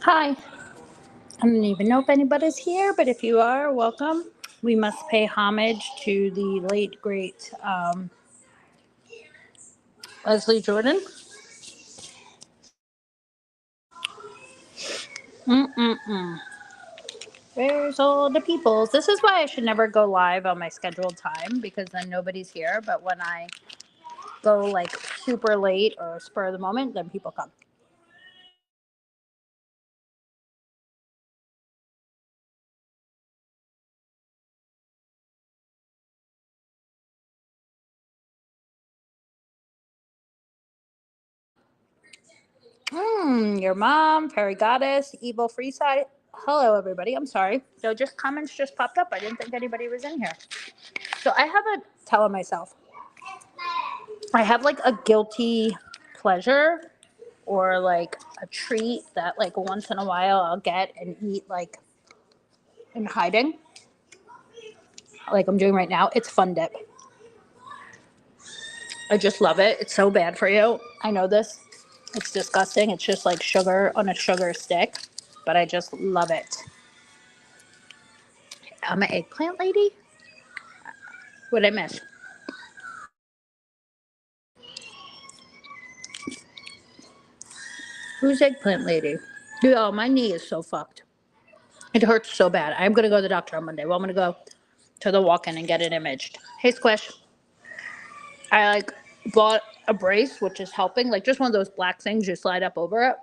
Hi. I don't even know if anybody's here, but if you are, welcome. We must pay homage to the late, great Leslie Jordan. Mm-mm-mm. Where's all the peoples? This is why I should never go live on my scheduled time because then nobody's here. But when I go like super late or spur of the moment, then people come. Your mom, fairy goddess, evil free side. Hello, everybody. I'm sorry. So just comments just popped up. I didn't think anybody was in here. So I have a telling myself. I have like a guilty pleasure or like a treat that like once in a while I'll get and eat like in hiding, like I'm doing right now. It's Fun Dip. I just love it. It's so bad for you. I know this. It's disgusting. It's just like sugar on a sugar stick, but I just love it. I'm an eggplant lady. What I miss? Who's eggplant lady? Oh, my knee is so fucked. It hurts so bad. I'm gonna go to the doctor on Monday. Well, I'm gonna go to the walk-in and get it imaged. Hey, Squish. I like bought a brace, which is helping, like just one of those black things you slide up over it.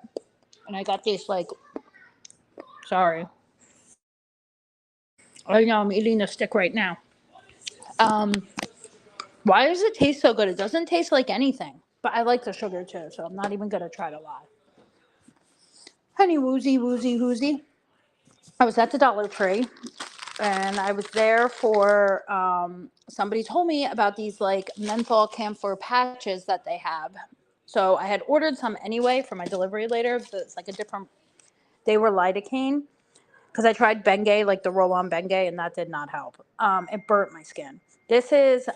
And I got these like, sorry, I know I'm eating the stick right now. Um, why does it taste so good? It doesn't taste like anything, but I like the sugar too, so I'm not even gonna try to lie. Honey woozy woozy woozy. I was at the Dollar Tree and I was there for somebody told me about these like menthol camphor patches that they have. So I had ordered some anyway for my delivery later. But it's like a different. They were lidocaine because I tried Bengay, like the roll-on Bengay, and that did not help. It burnt my skin. This is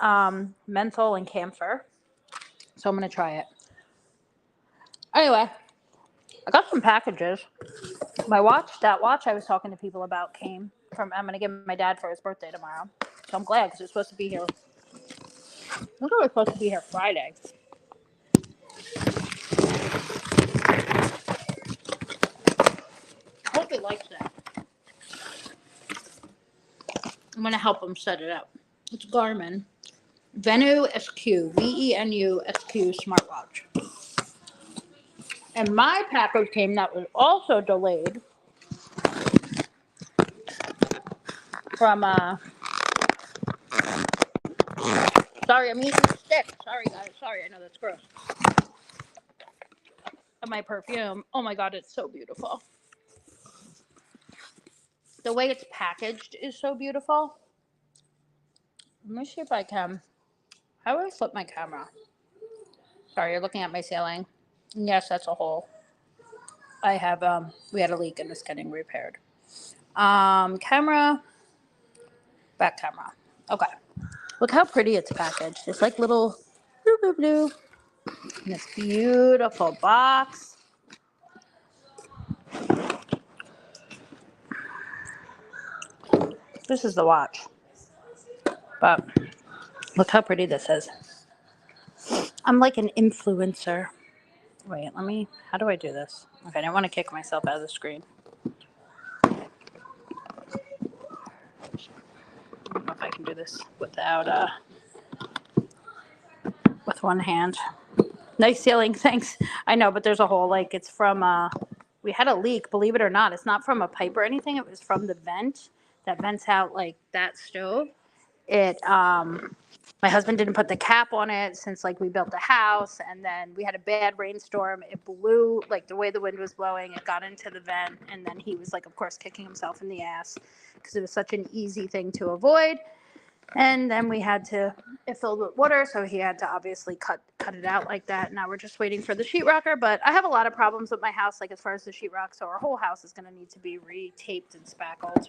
menthol and camphor, so I'm gonna try it. Anyway, I got some packages. My watch, that watch I was talking to people about, came from. I'm gonna give my dad for his birthday tomorrow, so I'm glad because it's supposed to be here. I think it was supposed to be here Friday. I hope he likes that. I'm gonna help him set it up. It's Garmin Venu SQ VENU SQ smartwatch. And my package came that was also delayed from sorry, I'm eating a stick. Sorry guys, sorry, I know that's gross. And my perfume. Oh my god, it's so beautiful. The way it's packaged is so beautiful. Let me see if I can. How do I flip my camera? Sorry, you're looking at my ceiling. Yes, that's a hole. I have we had a leak and it's getting repaired. Camera, back camera. Okay. Look how pretty it's packaged. It's like little blue blue blue. In this beautiful box. This is the watch. But look how pretty this is. I'm like an influencer. Wait, let me. How do I do this? Okay, I don't want to kick myself out of the screen. I don't know if I can do this without with one hand. Nice ceiling, thanks. I know, but there's a hole. Like it's from we had a leak. Believe it or not, it's not from a pipe or anything. It was from the vent that vents out like that stove. It my husband didn't put the cap on it since like we built the house, and then we had a bad rainstorm. It blew like the way the wind was blowing. It got into the vent, and then he was like, of course, kicking himself in the ass because it was such an easy thing to avoid. And then we had to it filled with water, so he had to obviously cut it out like that. Now we're just waiting for the sheetrocker, but I have a lot of problems with my house, like as far as the sheetrock, so our whole house is going to need to be re-taped and spackled.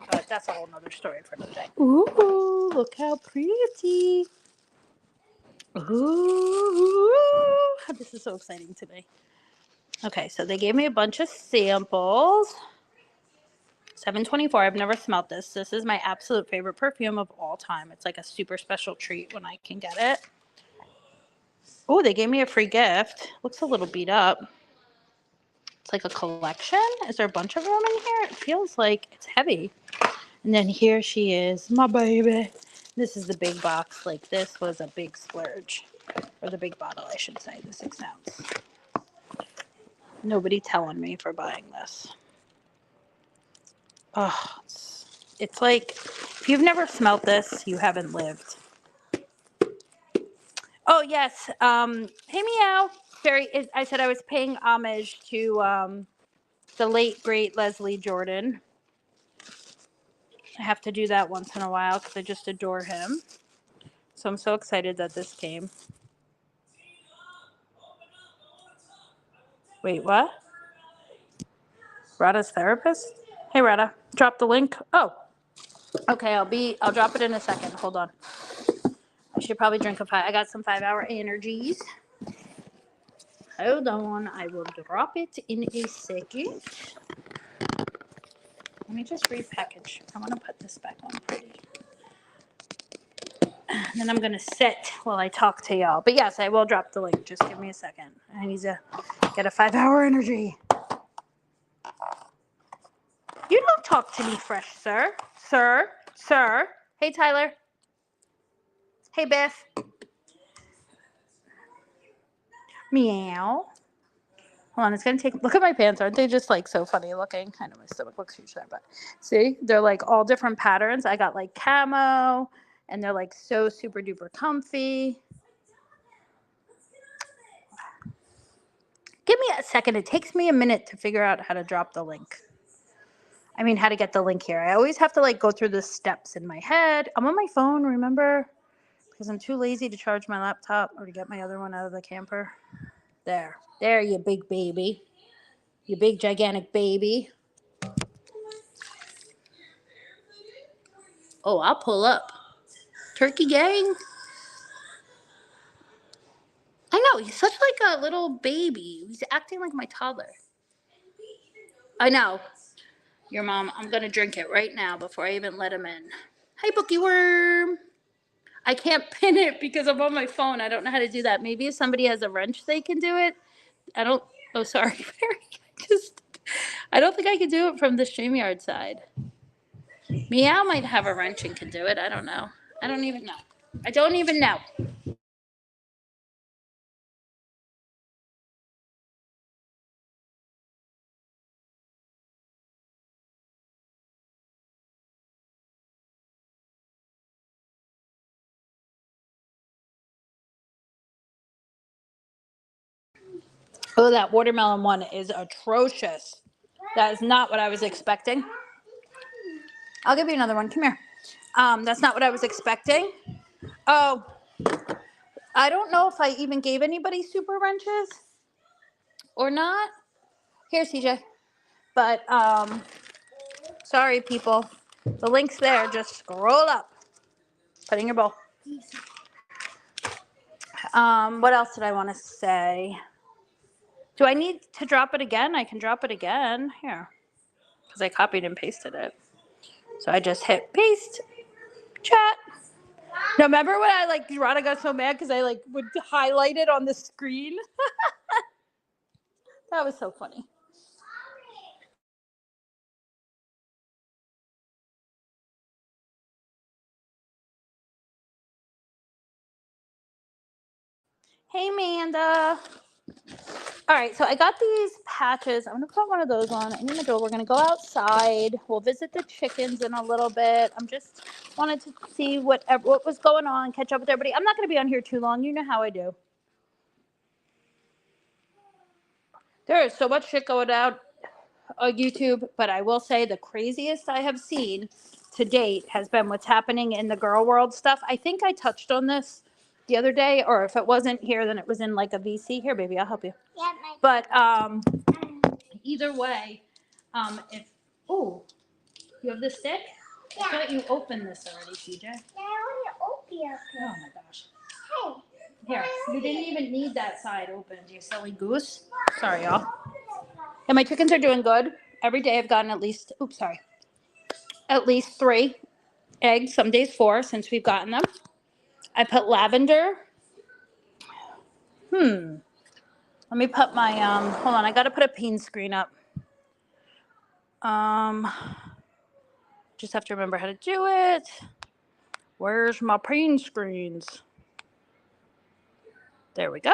But that's a whole nother story for another day. Ooh, look how pretty. Ooh, this is so exciting today. Okay, so they gave me a bunch of samples. 724. I've never smelled this. This is my absolute favorite perfume of all time. It's like a super special treat when I can get it. Oh, they gave me a free gift. Looks a little beat up. It's like a collection. Is there a bunch of them in here? It feels like it's heavy. And then here she is, my baby. This is the big box. Like this was a big splurge. Or the big bottle, I should say, the 6 ounce. Nobody telling me for buying this. Oh, it's like, if you've never smelled this, you haven't lived. Oh, yes. Hey, Meow. I said I was paying homage to the late, great Leslie Jordan. I have to do that once in a while because I just adore him. So I'm so excited that this came. Wait, what? Rada's therapist? Hey, Rada, drop the link. Oh, okay. I'll drop it in a second. Hold on. I should probably drink I got some 5-hour energies. Hold on. I will drop it in a second. Let me just repackage. I want to put this back on pretty. And then I'm going to sit while I talk to y'all. But yes, I will drop the link. Just give me a second. I need to get a 5-hour energy. You don't talk to me fresh, sir. Sir. Sir. Hey, Tyler. Hey, Biff. Meow. Hold on, it's going to take... Look at my pants. Aren't they just, like, so funny looking? I know my stomach looks huge there, but... See? They're, like, all different patterns. I got, like, camo, and they're, like, so super duper comfy. Give me a second. It takes me a minute to figure out how to drop the link. I mean, how to get the link here. I always have to, like, go through the steps in my head. I'm on my phone, remember? Because I'm too lazy to charge my laptop or to get my other one out of the camper. There. There, you big baby. You big, gigantic baby. Oh, I'll pull up. Turkey gang. I know, he's such like a little baby. He's acting like my toddler. I know. Your mom, I'm going to drink it right now before I even let him in. Hi, Bookie Worm. I can't pin it because I'm on my phone. I don't know how to do that. Maybe if somebody has a wrench, they can do it. Oh, sorry, Mary. I don't think I can do it from the StreamYard side. Meow might have a wrench and can do it. I don't know. I don't even know. I don't even know. Oh, that watermelon one is atrocious. That is not what I was expecting. I'll give you another one. Come here. That's not what I was expecting. Oh, I don't know if I even gave anybody super wrenches or not. Here, CJ. But, sorry, people. The link's there. Just scroll up. Put in your bowl. What else did I want to say? Do I need to drop it again? I can drop it again. Here. Because I copied and pasted it. So I just hit paste. Chat. Now, remember when Rada got so mad because I would highlight it on the screen? That was so funny. Hey, Amanda. All right, so I got these patches. I'm going to put one of those on. I'm in the door. We're going to go outside. We'll visit the chickens in a little bit. I'm just wanted to see what was going on, catch up with everybody. I'm not going to be on here too long. You know how I do. There is so much shit going out on YouTube, but I will say the craziest I have seen to date has been what's happening in the girl world stuff. I think I touched on this the other day, or if it wasn't here, then it was in like a VC. Here, baby, I'll help you. Yeah, but either way, if you have the stick? Yeah. I thought you opened this already, CJ. Yeah, I want to open it. Oh my gosh. Hey. Here, you didn't even need that side opened, you silly goose. Sorry, y'all. And my chickens are doing good. Every day I've gotten at least, at least 3 eggs, some days 4 since we've gotten them. I put lavender. Let me put my, hold on, I got to put a peen screen up. Just have to remember how to do it. Where's my peen screens? There we go.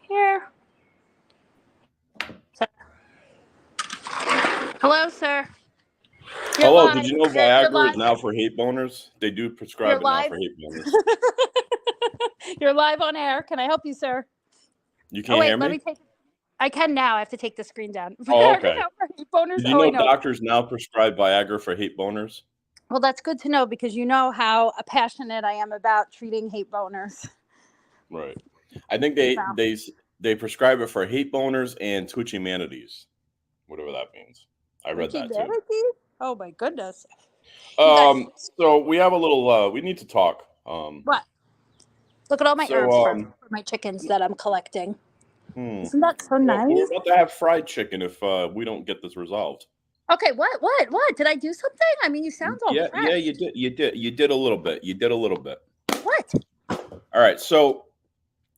Here. Hello, sir. You're Hello, live. did you know You're Viagra is live. now for hate boners? They do prescribe You're it now live. for hate boners. You're live on air. Can I help you, sir? You can't hear me? I can now. I have to take the screen down. Oh, okay. Boners. Did you know doctors now prescribe Viagra for hate boners? Well, that's good to know because you know how passionate I am about treating hate boners. Right. I think they prescribe it for hate boners and twitchy manatees, whatever that means. I read that too. Oh my goodness. So we have a little. We need to talk. What? Look at all my herbs for my chickens that I'm collecting. Isn't that so nice? We're about to have fried chicken if we don't get this resolved. Okay, what? Did I do something? I mean, you sound all yeah, you did a little bit. What? All right, so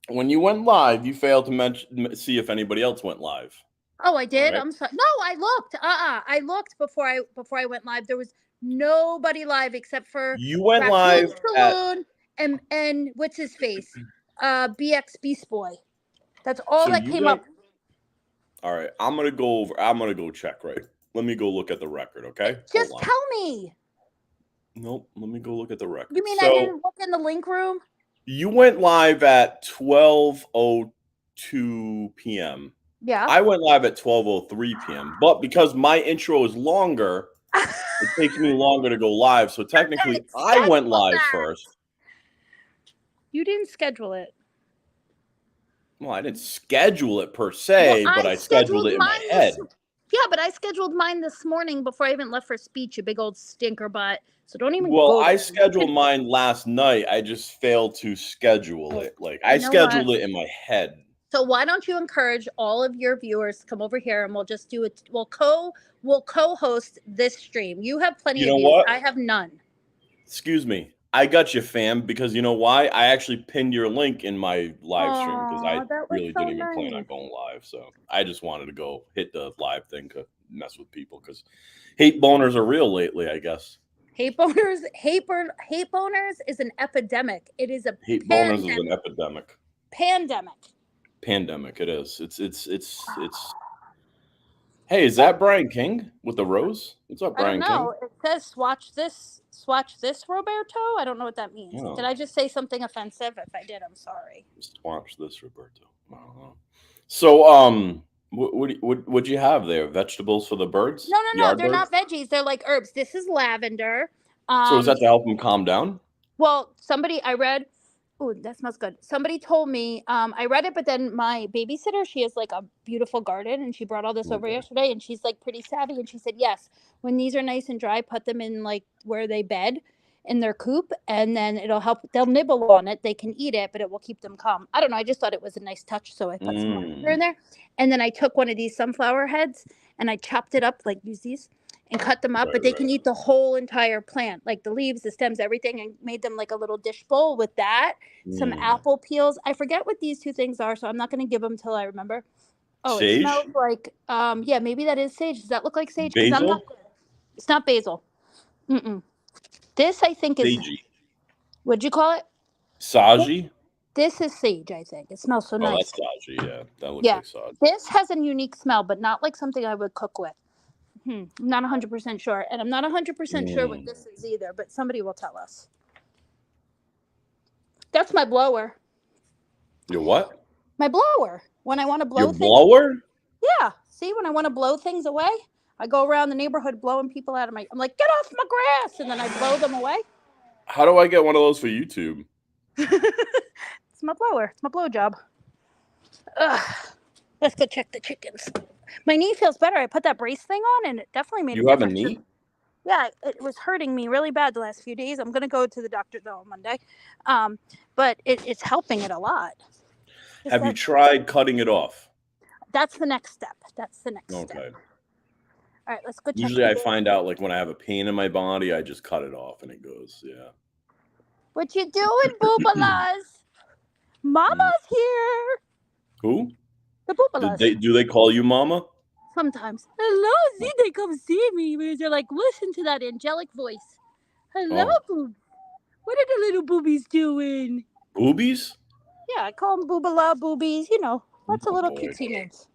when you went live, you failed to see if anybody else went live. Oh, I did. Right? I'm sorry. No, I looked. I looked before I went live. There was nobody live except for you went live Saloon and what's his face, BX Beast Boy. That's all that came up. All right, I'm gonna go check. Right, let me go look at the record. Okay, just tell me. Nope, let me go look at the record. You mean I didn't look in the link room? You went live at 12:02 p.m. Yeah. I went live at 12:03 p.m. But because my intro is longer, it takes me longer to go live. So technically, I went live first. You didn't schedule it. Well, I didn't schedule it per se, but I scheduled it in my head. Yeah, but I scheduled mine this morning before I even left for speech, you big old stinker butt. So don't even Well, I scheduled mine last night. I just failed to schedule it. Like I scheduled it in my head. So why don't you encourage all of your viewers to come over here and we'll just do it. We'll co-host this stream. You have plenty of views. What? I have none. Excuse me. I got you, fam, because you know why? I actually pinned your link in my live stream because I really didn't even plan on going live. So I just wanted to go hit the live thing to mess with people because hate boners are real lately, I guess. Hate boners is an epidemic. It is a hate boners is an epidemic. Pandemic. It is. It's. Hey, is that Brian King with the rose? What's up, Brian King? No, it says swatch this, Roberto. I don't know what that means. Oh. Did I just say something offensive? If I did, I'm sorry. Swatch this, Roberto. I don't know. So, what'd you have there? Vegetables for the birds? No, they're not veggies. They're like herbs. This is lavender. So is that to help them calm down? Well, I read. Oh, that smells good. Somebody told me, I read it, but then my babysitter, she has like a beautiful garden and she brought all this over yesterday and she's like pretty savvy. And she said, yes, when these are nice and dry, put them in like where they bed in their coop and then it'll help. They'll nibble on it. They can eat it, but it will keep them calm. I don't know. I just thought it was a nice touch. So I put some lavender in there. And then I took one of these sunflower heads and I chopped it up, like use these. And cut them up, but they can eat the whole entire plant, like the leaves, the stems, everything, and made them like a little dish bowl with that. Some apple peels. I forget what these two things are, so I'm not going to give them till I remember. Oh, sage? It smells like, yeah, maybe that is sage. Does that look like sage? Basil? It's not basil. This, I think, is... Sagey. What'd you call it? Sagey? This is sage, I think. It smells so nice. Oh, that's sagey, yeah. That looks like sage. This has a unique smell, but not like something I would cook with. I'm not 100% sure. And I'm not 100% sure what this is either, but somebody will tell us. That's my blower. Your what? My blower. When I want to blow things. Your blower? Yeah. See, when I want to blow things away, I go around the neighborhood blowing people out of I'm like, get off my grass. And then I blow them away. How do I get one of those for YouTube? It's my blower. It's my blow job. Let's go check the chickens. My knee feels better. I put that brace thing on and it definitely made a difference. You have a knee? Yeah, it was hurting me really bad the last few days. I'm going to go to the doctor though on Monday. But it's helping it a lot. Have you tried cutting it off? that's the next step. That's the next step. Okay. All right, let's go check. Usually I find out like when I have a pain in my body, I just cut it off and it goes, yeah. What you doing, Boobalas? Mama's here. Who? The Boobalas. Do they call you Mama? Sometimes. Hello, see, they come see me because they're like, listen to that angelic voice. Hello, boobs. What are the little boobies doing? Boobies? Yeah, I call them Boobala boobies. You know, lots of little cutesy names.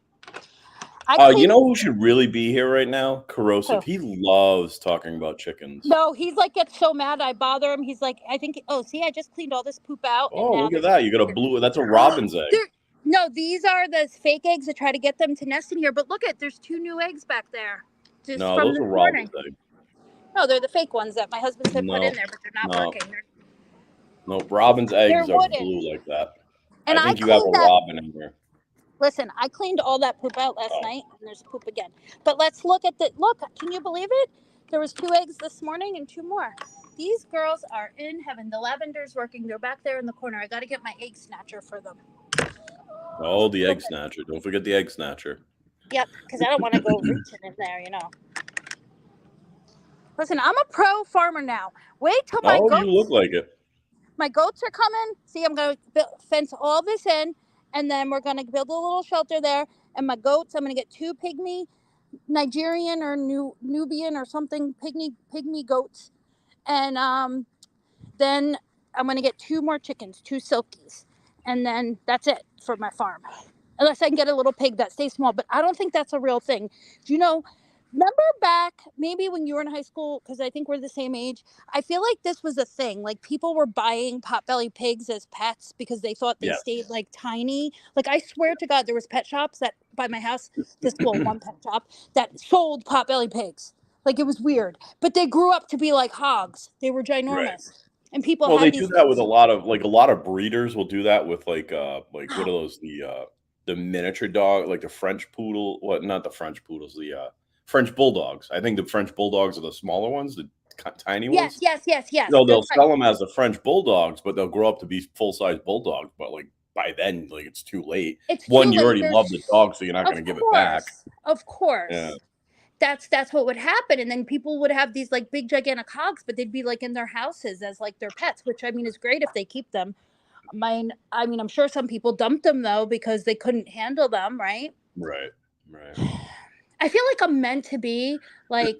You know who should really be here right now? Corrosive. He loves talking about chickens. No, he's like gets so mad I bother him. He's like, I think. Oh, see, I just cleaned all this poop out. Oh, look at that! You got a blue. That's a robin's egg. No, these are the fake eggs to try to get them to nest in here. But look at, there's 2 new eggs back there. Just no, from those are robin's eggs. No, they're the fake ones that my husband said put in there, but they're not working. No, robin's eggs are blue like that. And I think you have a robin in here. Listen, I cleaned all that poop out last night, and there's poop again. But let's look at look, can you believe it? There was 2 eggs this morning and 2 more. These girls are in heaven. The lavender's working. They're back there in the corner. I got to get my egg snatcher for them. Oh, the egg snatcher. Don't forget the egg snatcher. Yep, because I don't want to go reaching in there, you know. Listen, I'm a pro farmer now. Wait till my goats... you look like it. My goats are coming. See, I'm going to fence all this in, and then we're going to build a little shelter there. And my goats, I'm going to get 2 pygmy Nigerian or Nubian or something, pygmy goats. And then I'm going to get 2 more chickens, 2 silkies. And then that's it for my farm. Unless I can get a little pig that stays small. But I don't think that's a real thing. Do you know, remember back, maybe when you were in high school, because I think we're the same age, I feel like this was a thing. Like, people were buying potbelly pigs as pets because they thought they stayed, like, tiny. Like, I swear to God, there was pet shops that, by my house, one pet shop, that sold potbelly pigs. Like, it was weird. But they grew up to be like hogs. They were ginormous. Right. And people they do that with a lot of breeders will do that with what are those, the miniature dog, like the French poodle, not the French poodles, the French bulldogs. I think the French bulldogs are the smaller ones, the tiny ones. Yes. No, they'll sell them as the French bulldogs, but they'll grow up to be full-size bulldogs. But like by then, like it's too late. You already love the dog, so you're not going to give it back. Of course. Yeah. That's what would happen, and then people would have these like big gigantic hogs, but they'd be like in their houses as like their pets, which I mean is great if they keep them. I mean, I'm sure some people dumped them though because they couldn't handle them, right? Right. I feel like I'm meant to be like,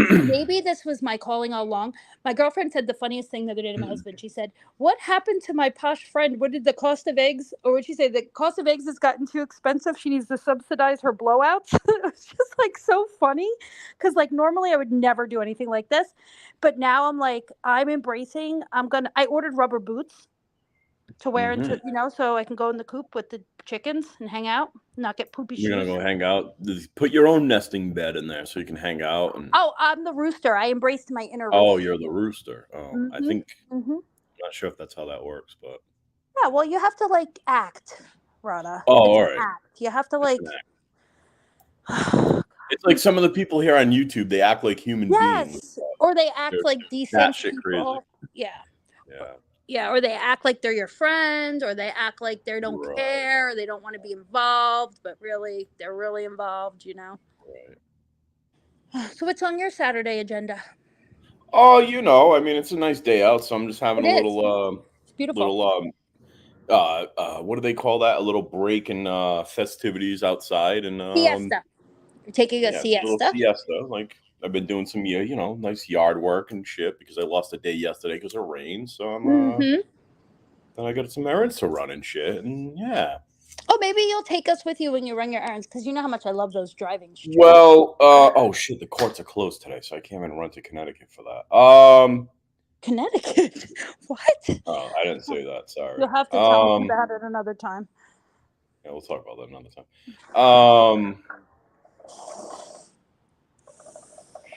maybe this was my calling all along. My girlfriend said the funniest thing the other day to my husband. She said, "What happened to my posh friend? What did the cost of eggs?" Or would she say, "The cost of eggs has gotten too expensive. She needs to subsidize her blowouts." It was just like so funny. Because like normally I would never do anything like this. But now I'm like, I'm embracing. I ordered rubber boots to wear into, so I can go in the coop with the chickens and hang out, not get poopy shoes. You're gonna go hang out. Put your own nesting bed in there so you can hang out. Oh, I'm the rooster. I embraced my inner rooster. Oh, you're the rooster. Oh, I think. I'm not sure if that's how that works, but. Yeah, well, you have to like act, Rada. Oh, all right. Act. You have to like. It's like some of the people here on YouTube. They act like human beings. Or they act like decent shit people. Crazy. Yeah, or they act like they're your friend, or they act like they don't care, or they don't want to be involved, but really, they're really involved, Right. So what's on your Saturday agenda? Oh, I mean, it's a nice day out, so I'm just having a little, it's beautiful. What do they call that? A little break in festivities outside and siesta. You're taking a siesta. A little siesta, like. I've been doing some, nice yard work and shit because I lost a day yesterday because of rain. So I'm, then I got some errands to run and shit, and yeah. Oh, maybe you'll take us with you when you run your errands because you know how much I love those driving streets. Well, oh shit, the courts are closed today, so I can't even run to Connecticut for that. Connecticut? What? Oh, I didn't say that. Sorry. You'll have to tell me about it another time. Yeah, we'll talk about that another time.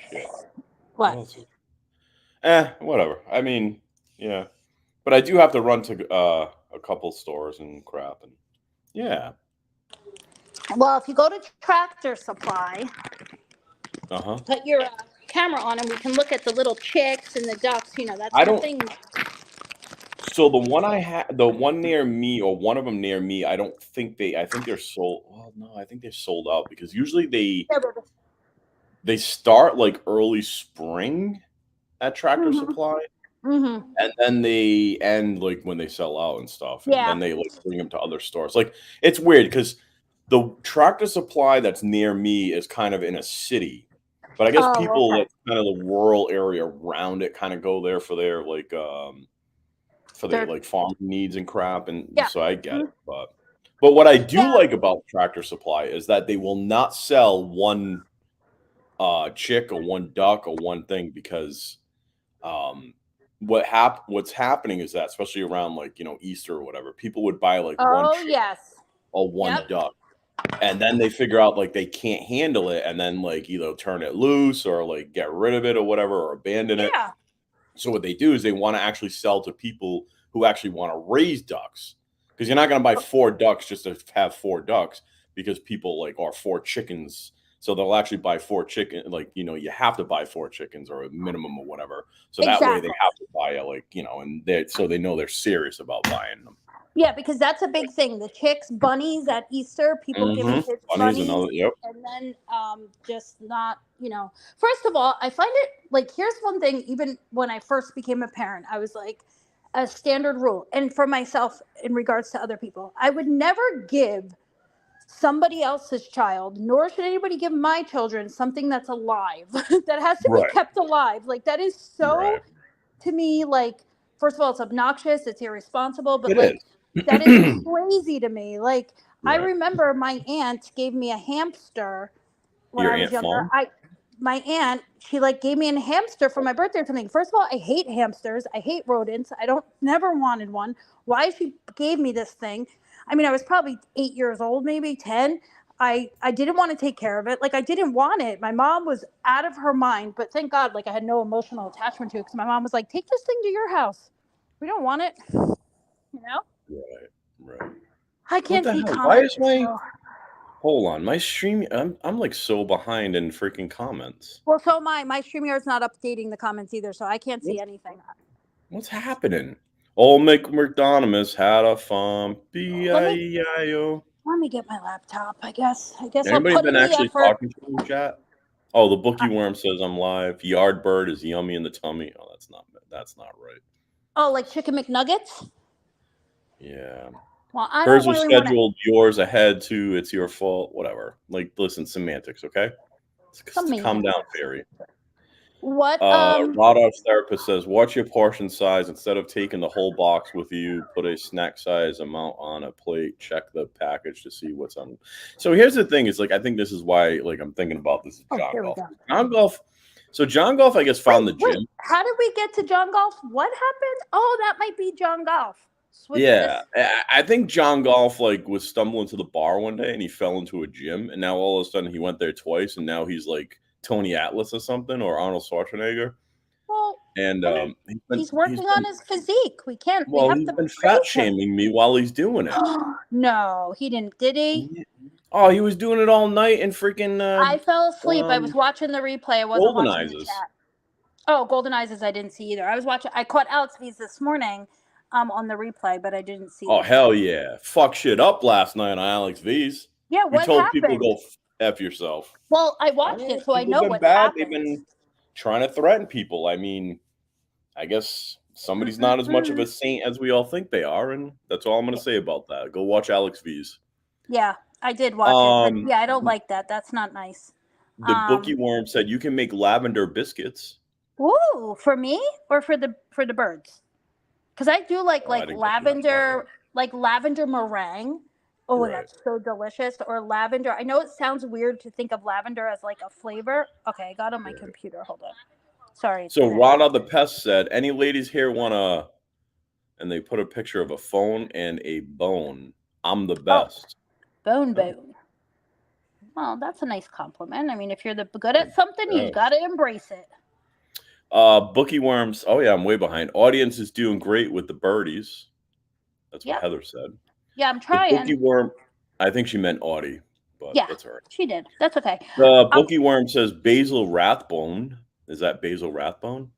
Shit. What? Whatever. I mean, yeah. But I do have to run to a couple stores and crap. And yeah. Well, if you go to Tractor Supply, put your camera on and we can look at the little chicks and the ducks. That's the thing. So the one I had, the one near me, or one of them near me, I think they're sold. Well, no, I think they're sold out because usually they start like early spring at Tractor Supply, and then they end like when they sell out and stuff, and then they like bring them to other stores. Like it's weird because the Tractor Supply that's near me is kind of in a city, but I guess people that kind of the rural area around it kind of go there for their like for their like farm needs and crap, and so I get it. But what I do like about Tractor Supply is that they will not sell one chick or one duck or one thing because what's happening is that especially around like Easter or whatever, people would buy like one chick or one duck, and then they figure out like they can't handle it, and then like either turn it loose or like get rid of it or whatever, or abandon it. So what they do is they want to actually sell to people who actually want to raise ducks, because you're not going to buy 4 ducks just to have 4 ducks, because people like are 4 chickens. So they'll actually buy 4 chicken, like, you have to buy 4 chickens or a minimum or whatever. So that way they have to buy and so they know they're serious about buying them. Yeah, because that's a big thing. The chicks, bunnies at Easter, people giving kids bunnies, and then just not, First of all, I find it like, here's one thing. Even when I first became a parent, I was like, a standard rule, and for myself in regards to other people, I would never give somebody else's child, nor should anybody give my children something that's alive, that has to be kept alive. Like that is so, to me, like, first of all, it's obnoxious, it's irresponsible, but that is crazy to me. Like I remember my aunt gave me a hamster when I was younger. My aunt, she like gave me a hamster for my birthday or something. First of all, I hate hamsters. I hate rodents. Never wanted one. Why she gave me this thing? I mean, I was probably 8 years old, maybe 10. I didn't want to take care of it. Like I didn't want it. My mom was out of her mind, but thank God, like I had no emotional attachment to it, because my mom was like, take this thing to your house. We don't want it. Right. I can't see comments. Hold on, my stream. I'm like so behind in freaking comments. Well, so my StreamYard's not updating the comments either, so I can't see anything. What's happening? Old McDonald's had a farm. B-I-E-I-O. Let me get my laptop. I guess. Anybody been actually talking to in chat? Oh, the Bookie Worm says I'm live. Yardbird is yummy in the tummy. Oh, that's not right. Oh, like chicken McNuggets? Yeah. Well, I hers don't was really scheduled. Yours ahead too. It's your fault. Whatever. Like, listen, semantics, okay? Calm down, fairy. What? Rodolph's therapist says, watch your portion size. Instead of taking the whole box with you, put a snack size amount on a plate. Check the package to see what's on. So here's the thing: is like, I think this is why, like, I'm thinking about this. John Golf. So John Golf, I guess, found the gym. How did we get to John Golf? What happened? Oh, that might be John Golf. I think John Golf like was stumbling to the bar one day and he fell into a gym, and now all of a sudden he went there twice, and now he's like Tony Atlas or something, or Arnold Schwarzenegger. Well, and he's working on his physique. We can't. Well, he's been fat shaming me while he's doing it. No, he didn't. Did he? Oh, he was doing it all night and freaking. I fell asleep. I was watching the replay. I wasn't watching the chat. Oh, Golden Eyes, I didn't see either. I caught Alex V's this morning. On the replay, but I didn't see. Oh, hell yeah! Fuck shit up last night on Alex V's. Yeah, what told happened? People go F yourself. Well, I watched it, so I know what happened. They've been trying to threaten people. I mean, I guess somebody's not as much of a saint as we all think they are, and that's all I'm going to say about that. Go watch Alex V's. Yeah, I did watch it, but yeah, I don't like that. That's not nice. The Bookie Worm said you can make lavender biscuits. Ooh, for me or for the birds? Because I do like lavender, like lavender meringue. Oh, that's so delicious. Or lavender. I know it sounds weird to think of lavender as like a flavor. Okay, I got on my computer. Hold on. Sorry. So Rada the Pest said, any ladies here want to, and they put a picture of a phone and a bone. I'm the best. Bone. Well, that's a nice compliment. I mean, if you're good at something, you've got to embrace it. Bookie Worms. Oh yeah, I'm way behind. Audience is doing great with the birdies. That's what Heather said. Yeah, I'm trying. The Bookie Worm. I think she meant Audie, but that's all right. She did. That's okay. The Bookie Worm says Basil Rathbone. Is that Basil Rathbone?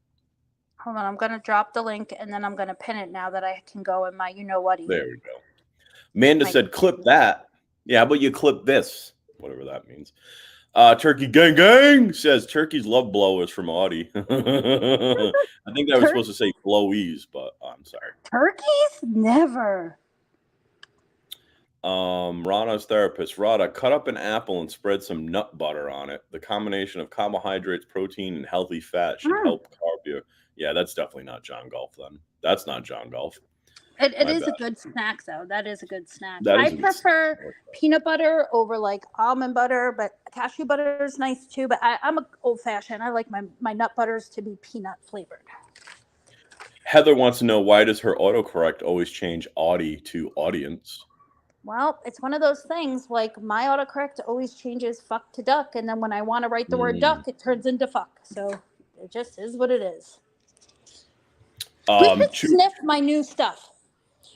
Hold on, I'm gonna drop the link and then I'm gonna pin it now that I can go in my you-know-what. There we go. Amanda said, clip that. Yeah, but you clip this. Whatever that means. Turkey Gang Gang says, turkeys love blowers from Audie. I think that was supposed to say blowies, but I'm sorry. Turkeys? Never. Rana's therapist. Rana, cut up an apple and spread some nut butter on it. The combination of carbohydrates, protein, and healthy fat should help carb you. Yeah, that's definitely not John Golf then. That's not John Golf. It is a good snack, though. That is a good snack. I prefer peanut butter over like almond butter, but cashew butter is nice too. But I'm an old-fashioned. I like my nut butters to be peanut flavored. Heather wants to know, why does her autocorrect always change Audie to audience? Well, it's one of those things, like my autocorrect always changes fuck to duck, and then when I want to write the word duck, it turns into fuck. So it just is what it is. We should sniff my new stuff.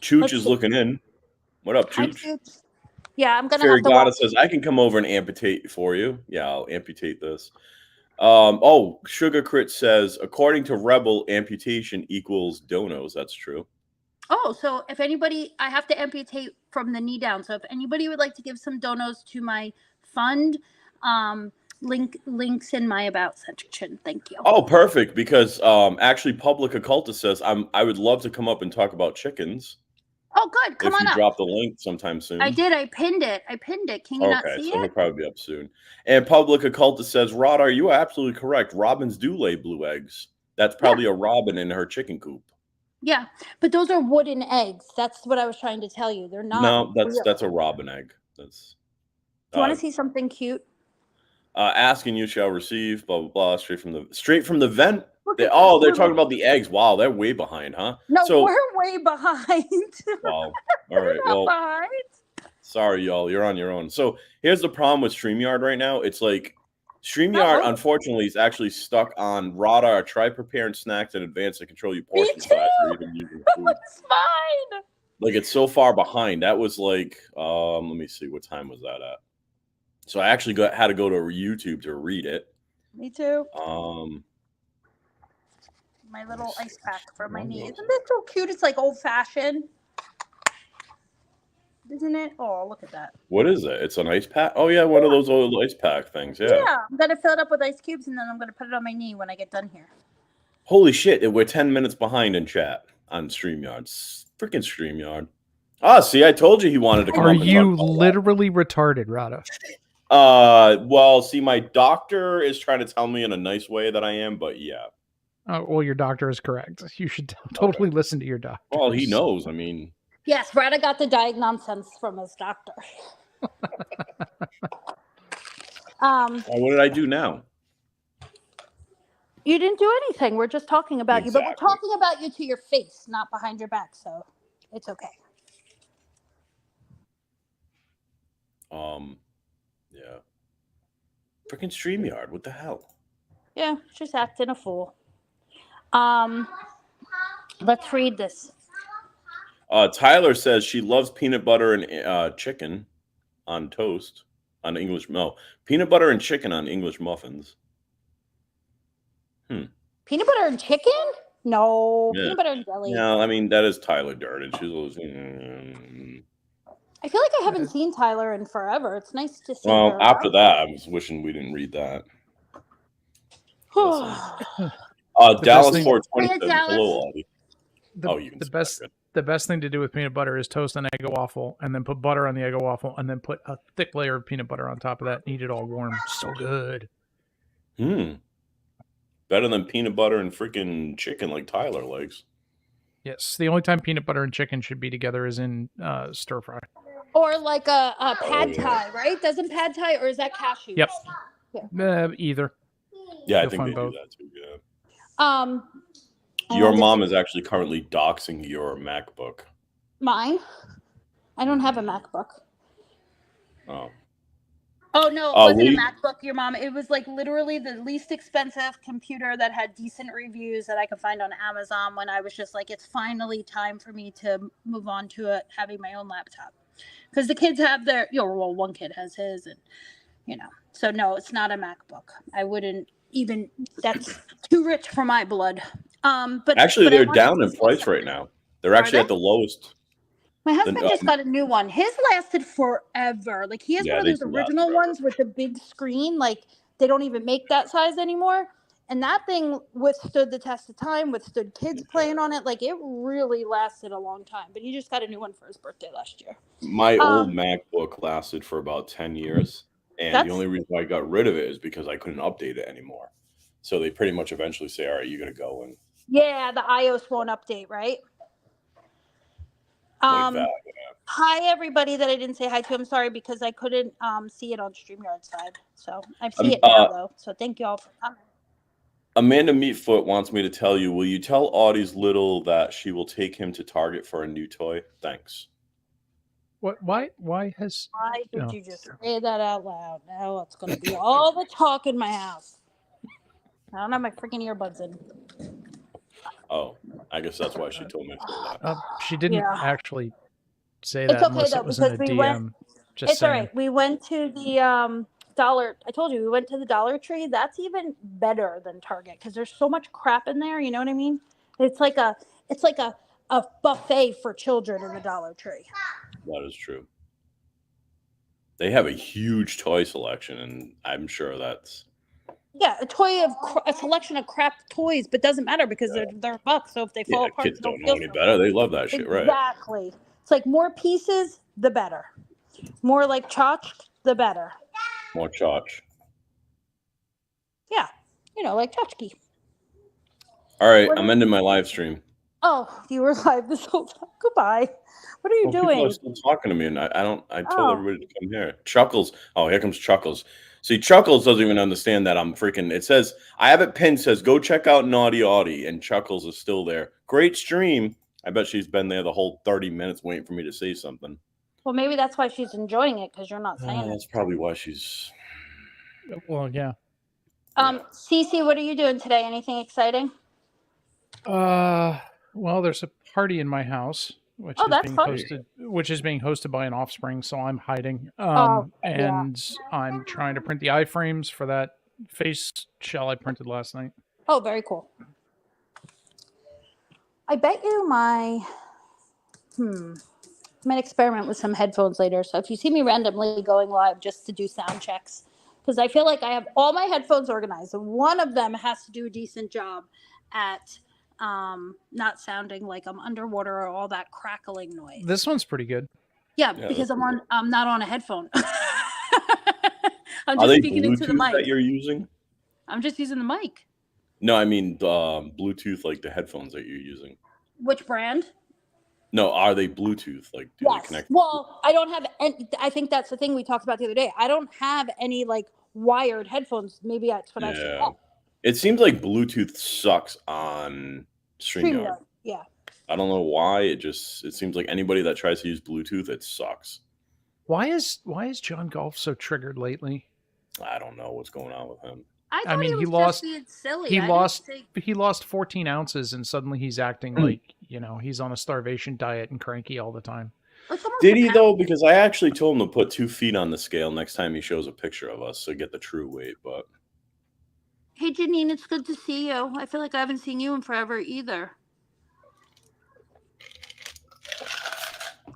Chooch is looking in. What up, Chooch? Hi, Chooch. Yeah, I'm gonna. Fairy Goddess says, I can come over and amputate for you. Yeah, I'll amputate this. Sugar Crit says, according to Rebel, amputation equals donos. That's true. Oh, so if anybody, I have to amputate from the knee down. So if anybody would like to give some donos to my fund, links in my about section. Thank you. Oh, perfect. Because actually, Public Occultist says, I would love to come up and talk about chickens. Oh, good. Come on up. If you drop the link sometime soon. I did. I pinned it. Can you not see it? Okay, so he'll probably be up soon. And Public Occultist says, Rod, are you absolutely correct? Robins do lay blue eggs. That's probably a robin in her chicken coop. Yeah, but those are wooden eggs. That's what I was trying to tell you. They're not. No, that's a robin egg. That's. Do you want to see something cute? Ask and you shall receive. Blah blah blah. Straight from the vent. They're talking about the eggs. Wow, they're way behind, huh? No, we're way behind. Wow. All right. Well, behind. Sorry, y'all. You're on your own. So here's the problem with StreamYard right now. It's like StreamYard, unfortunately, is actually stuck on radar. Try preparing snacks in advance to control your portion size or even using food. It's fine. Like, it's so far behind. That was like, let me see, what time was that at? So I actually had to go to YouTube to read it. Me too. My little ice pack for my knee. Isn't this so cute? It's like old fashioned. Isn't it? Oh, look at that. What is it? It's an ice pack? Oh, yeah, one of those old ice pack things. Yeah. Yeah, I'm going to fill it up with ice cubes, and then I'm going to put it on my knee when I get done here. Holy shit. We're 10 minutes behind in chat on StreamYard. Freaking StreamYard. Ah, see, I told you he wanted to come. Are you literally retarded, Rada? Well, see, my doctor is trying to tell me in a nice way that I am, but yeah. Well, your doctor is correct. You should totally listen to your doctor. Well, he knows. I mean. Yes, Rada got the diagnosis from his doctor. What did I do now? You didn't do anything. We're just talking about you, but we're talking about you to your face, not behind your back, so it's okay. Yeah. Freaking StreamYard. What the hell? Yeah, just acting a fool. Let's read this. Tyler says she loves peanut butter and chicken on toast on English. No, peanut butter and chicken on English muffins. Peanut butter and chicken? No, peanut butter and jelly. No, I mean that is Tyler Durden. She's always. I feel like I haven't seen Tyler in forever. It's nice to see her. Well, after that, I was wishing we didn't read that. Dallas 420 says, hello, Audie. You can the best thing to do with peanut butter is toast an Eggo waffle and then put butter on the Eggo waffle and then put a thick layer of peanut butter on top of that and eat it all warm. So good. Better than peanut butter and freaking chicken like Tyler likes. Yes. The only time peanut butter and chicken should be together is in stir fry. Or like a pad thai, right? Doesn't pad thai, or is that cashew? Yep. Yeah. Either. Yeah, I think they do that too. Yeah. Your mom is actually currently doxing your MacBook. Mine? I don't have a MacBook. Oh. Oh, no, it wasn't a MacBook, your mom. It was like literally the least expensive computer that had decent reviews that I could find on Amazon when I was just like, it's finally time for me to move on to having my own laptop. Because the kids have their, well, one kid has his, and, So, no, it's not a MacBook. I wouldn't even, that's too rich for my blood. But actually, but they're down in price right now. They're actually at the lowest. My husband just got a new one. His lasted forever. Like he has one of those original ones with the big screen. Like they don't even make that size anymore. And that thing withstood the test of time, withstood kids playing on it. Like it really lasted a long time. But he just got a new one for his birthday last year. My old MacBook lasted for about 10 years. And the only reason why I got rid of it is because I couldn't update it anymore. So they pretty much eventually say, all right, you're going to go. And yeah, the iOS won't update, right? Like that, yeah. Hi, everybody that I didn't say hi to. I'm sorry because I couldn't see it on StreamYard side. So I see it now, though. So thank you all for coming. Amanda Meatfoot wants me to tell you, will you tell Audie's little that she will take him to Target for a new toy? Thanks. What? Why did you just say that out loud? Now it's going to be all the talk in my house. I don't have my freaking earbuds in. Oh, I guess that's why she told me to say that. She didn't actually say that. It's okay, unless though, it was in a because we DM. went. Just It's saying. all right. We went to the Dollar. I told you we went to the Dollar Tree. That's even better than Target because there's so much crap in there. You know what I mean? It's like a buffet for children in the Dollar Tree. That is true. They have a huge toy selection, and I'm sure that's. Yeah, a selection of crap toys, but doesn't matter because they're bucks. So if they fall apart, kids don't know any better. They love that shit, right? Exactly. It's like more pieces, the better. More like tchotchked, the better. More tchotch. Yeah, like tchotchke. All right, I'm ending my live stream. Oh, you were live this whole time. Goodbye. What are you doing? People are still talking to me, and I told everybody to come here. Chuckles. Oh, here comes Chuckles. See, Chuckles doesn't even understand that I'm freaking. It says I have it pinned. Says go check out Naughty Audie, and Chuckles is still there. Great stream. I bet she's been there the whole 30 minutes waiting for me to say something. Well, maybe that's why she's enjoying it because you're not saying it. That's probably why she's. Well, yeah. Cece, what are you doing today? Anything exciting? Well, there's a party in my house, which is being hosted by an offspring, so I'm hiding. And I'm trying to print the iframes for that face shell I printed last night. Oh, very cool. I bet you I might experiment with some headphones later. So if you see me randomly going live just to do sound checks, because I feel like I have all my headphones organized, and one of them has to do a decent job at not sounding like I'm underwater or all that crackling noise. This one's pretty good. Yeah, because I'm not on a headphone. I'm Are just they speaking into the Bluetooth mic that you're using? I'm just using the mic. No, I mean Bluetooth, like the headphones that you're using. Which brand? No, are they Bluetooth? Like, do they connect? Well, I don't have any. I think that's the thing we talked about the other day. I don't have any like wired headphones. Maybe that's what I should have. It seems like Bluetooth sucks on StreamYard. Yeah. I don't know why. It seems like anybody that tries to use Bluetooth, it sucks. Why is John Golf so triggered lately? I don't know what's going on with him. I mean, he lost. Silly. He lost 14 ounces, and suddenly he's acting like he's on a starvation diet and cranky all the time. Did he though? Because I actually told him to put 2 feet on the scale next time he shows a picture of us to get the true weight. But hey, Janine, it's good to see you. I feel like I haven't seen you in forever either.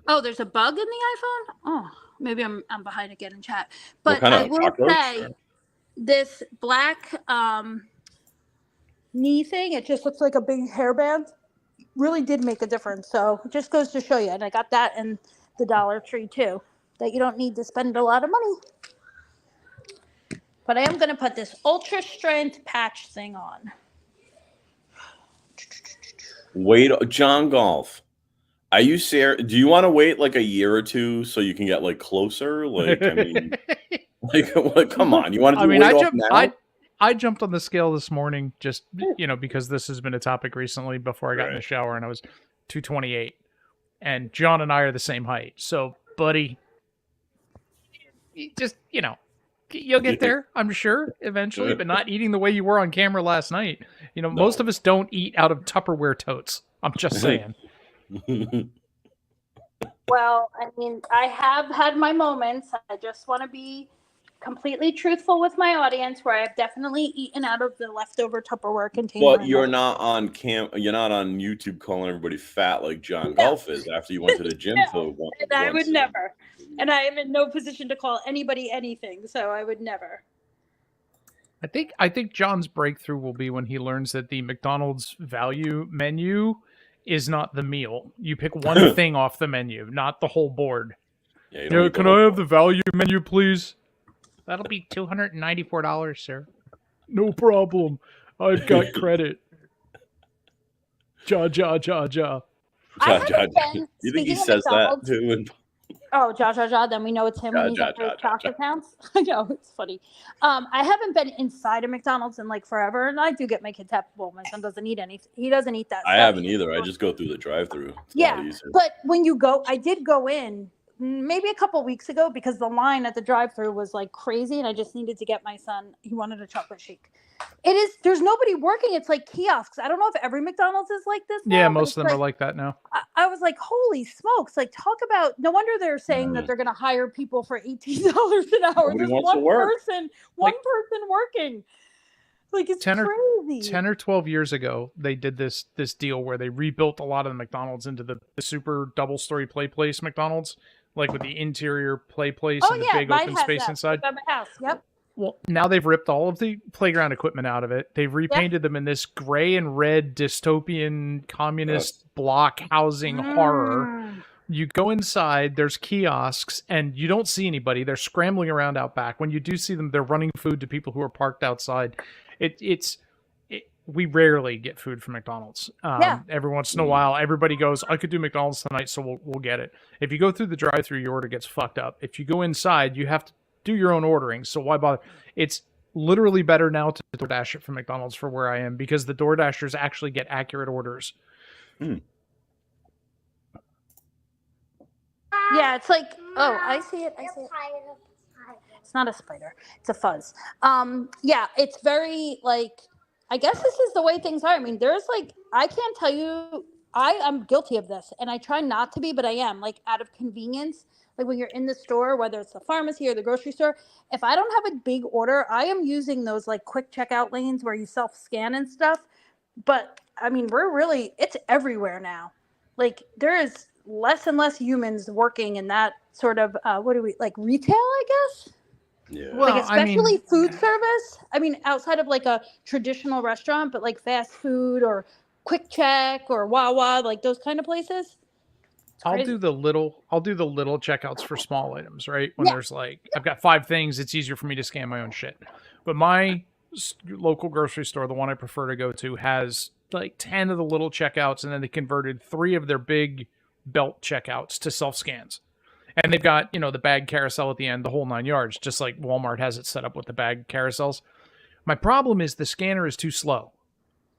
Oh, there's a bug in the iPhone? Oh, maybe I'm behind again in chat. But I will say this black knee thing, it just looks like a big hairband, really did make a difference. So it just goes to show you. And I got that in the Dollar Tree too, that you don't need to spend a lot of money. But I am going to put this ultra strength patch thing on. Wait, John Golf. Are you serious? Do you want to wait like a year or two so you can get like closer? Like, I mean, come on. You want to do I jumped on the scale this morning just, because this has been a topic recently before I got in the shower, and I was 228. And John and I are the same height. So, buddy, just, you'll get there, I'm sure, eventually, but not eating the way you were on camera last night. Most of us don't eat out of Tupperware totes. I'm just saying. Well, I mean, I have had my moments. I just want to be completely truthful with my audience, where I've definitely eaten out of the leftover Tupperware container. But you're not on You're not on YouTube calling everybody fat like John Golf is after you went to the gym for one. And I would never. And I am in no position to call anybody anything, so I would never. I think John's breakthrough will be when he learns that the McDonald's value menu is not the meal. You pick one thing off the menu, not the whole board. Yeah, can I have the value menu, please? That'll be $294, sir. No problem. I've got credit. Ja. You think he says that too? Oh, Ja. Then we know it's him when he's up with cash accounts. I know, it's funny. I haven't been inside of McDonald's in like forever, and I do get my kids happy. Well, my son doesn't eat anything. He doesn't eat that stuff. I haven't either. I just go through the drive-thru. Yeah, but when you go, I did go in maybe a couple weeks ago because the line at the drive-thru was like crazy, and I just needed to get my son. He wanted a chocolate shake. There's nobody working. It's like kiosks. I don't know if every McDonald's is like this now. Yeah, most of them are like that now. I was like, holy smokes. Like, talk about, no wonder they're saying that they're going to hire people for $18 an hour. There's one person working. Like, it's crazy. 10 or 12 years ago, they did this deal where they rebuilt a lot of the McDonald's into the super double-story play place McDonald's, like with the interior play place and the big open space inside. By my house, yep. Well, now they've ripped all of the playground equipment out of it. They've repainted them in this gray and red dystopian communist block housing horror. You go inside, there's kiosks, and you don't see anybody. They're scrambling around out back. When you do see them, they're running food to people who are parked outside. We rarely get food from McDonald's. Every once in a while, everybody goes, I could do McDonald's tonight, so we'll get it. If you go through the drive-thru, your order gets fucked up. If you go inside, you have to do your own ordering, so why bother? It's literally better now to DoorDash it from McDonald's for where I am because the DoorDashers actually get accurate orders. Yeah, it's like, I see it. It's not a spider. It's a fuzz. Yeah, it's very like, I guess this is the way things are. I mean, there's like, I can't tell you, I am guilty of this, and I try not to be, but I am, like, out of convenience. Like when you're in the store, whether it's the pharmacy or the grocery store, if I don't have a big order, I am using those like quick checkout lanes where you self-scan and stuff. But I mean, it's everywhere now. Like there is less and less humans working in that sort of, retail, I guess? Yeah. Well, like especially food service. I mean, outside of like a traditional restaurant, but like fast food or Quick Check or Wawa, like those kind of places. I'll do the little checkouts for small items, right? When there's like, I've got 5 things, it's easier for me to scan my own shit. But my local grocery store, the one I prefer to go to, has like 10 of the little checkouts, and then they converted 3 of their big belt checkouts to self-scans. And they've got, the bag carousel at the end, the whole 9 yards, just like Walmart has it set up with the bag carousels. My problem is the scanner is too slow.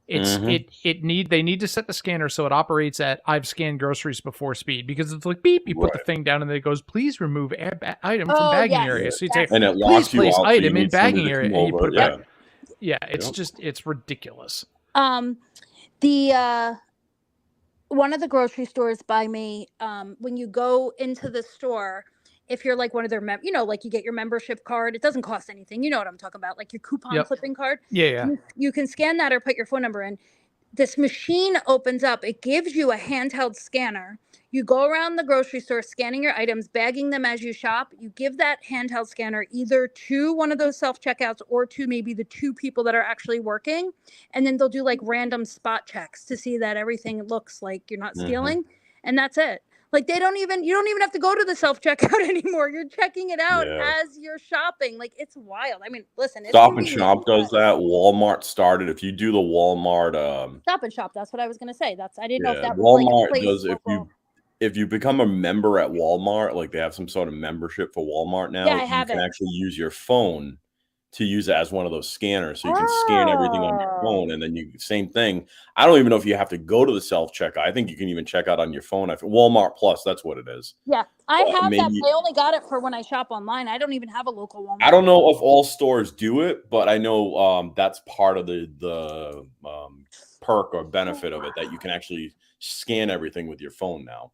They need to set the scanner so it operates at I've scanned groceries before speed, because it's like beep, you put the thing down and then it goes, please remove item from bagging area. So you say, and it locks you place out, item so in bagging area, and you put it back. Yeah, it's ridiculous. One of the grocery stores by me, when you go into the store, if you're like one of their, like you get your membership card, it doesn't cost anything. You know what I'm talking about, like your coupon clipping card. Yeah. You can scan that or put your phone number in. This machine opens up. It gives you a handheld scanner. You go around the grocery store scanning your items, bagging them as you shop. You give that handheld scanner either to one of those self-checkouts or to maybe the 2 people that are actually working. And then they'll do like random spot checks to see that everything looks like you're not stealing. And that's it. Like you don't even have to go to the self-checkout anymore. You're checking it out as you're shopping. Like it's wild. I mean, listen. Stop and Shop does that. Walmart started. If you do the Walmart Stop and Shop, that's what I was gonna say. I didn't know if that was like a does if you become a member at Walmart, like they have some sort of membership for Walmart now. Yeah, I have you can actually use your phone to use it as one of those scanners, so you can scan everything on your phone, and then same thing. I don't even know if you have to go to the self-checkout. I think you can even check out on your phone. Walmart Plus, that's what it is. Yeah, I have that. I only got it for when I shop online. I don't even have a local Walmart. I don't know if all stores do it, but I know that's part of the perk or benefit of it, that you can actually scan everything with your phone now.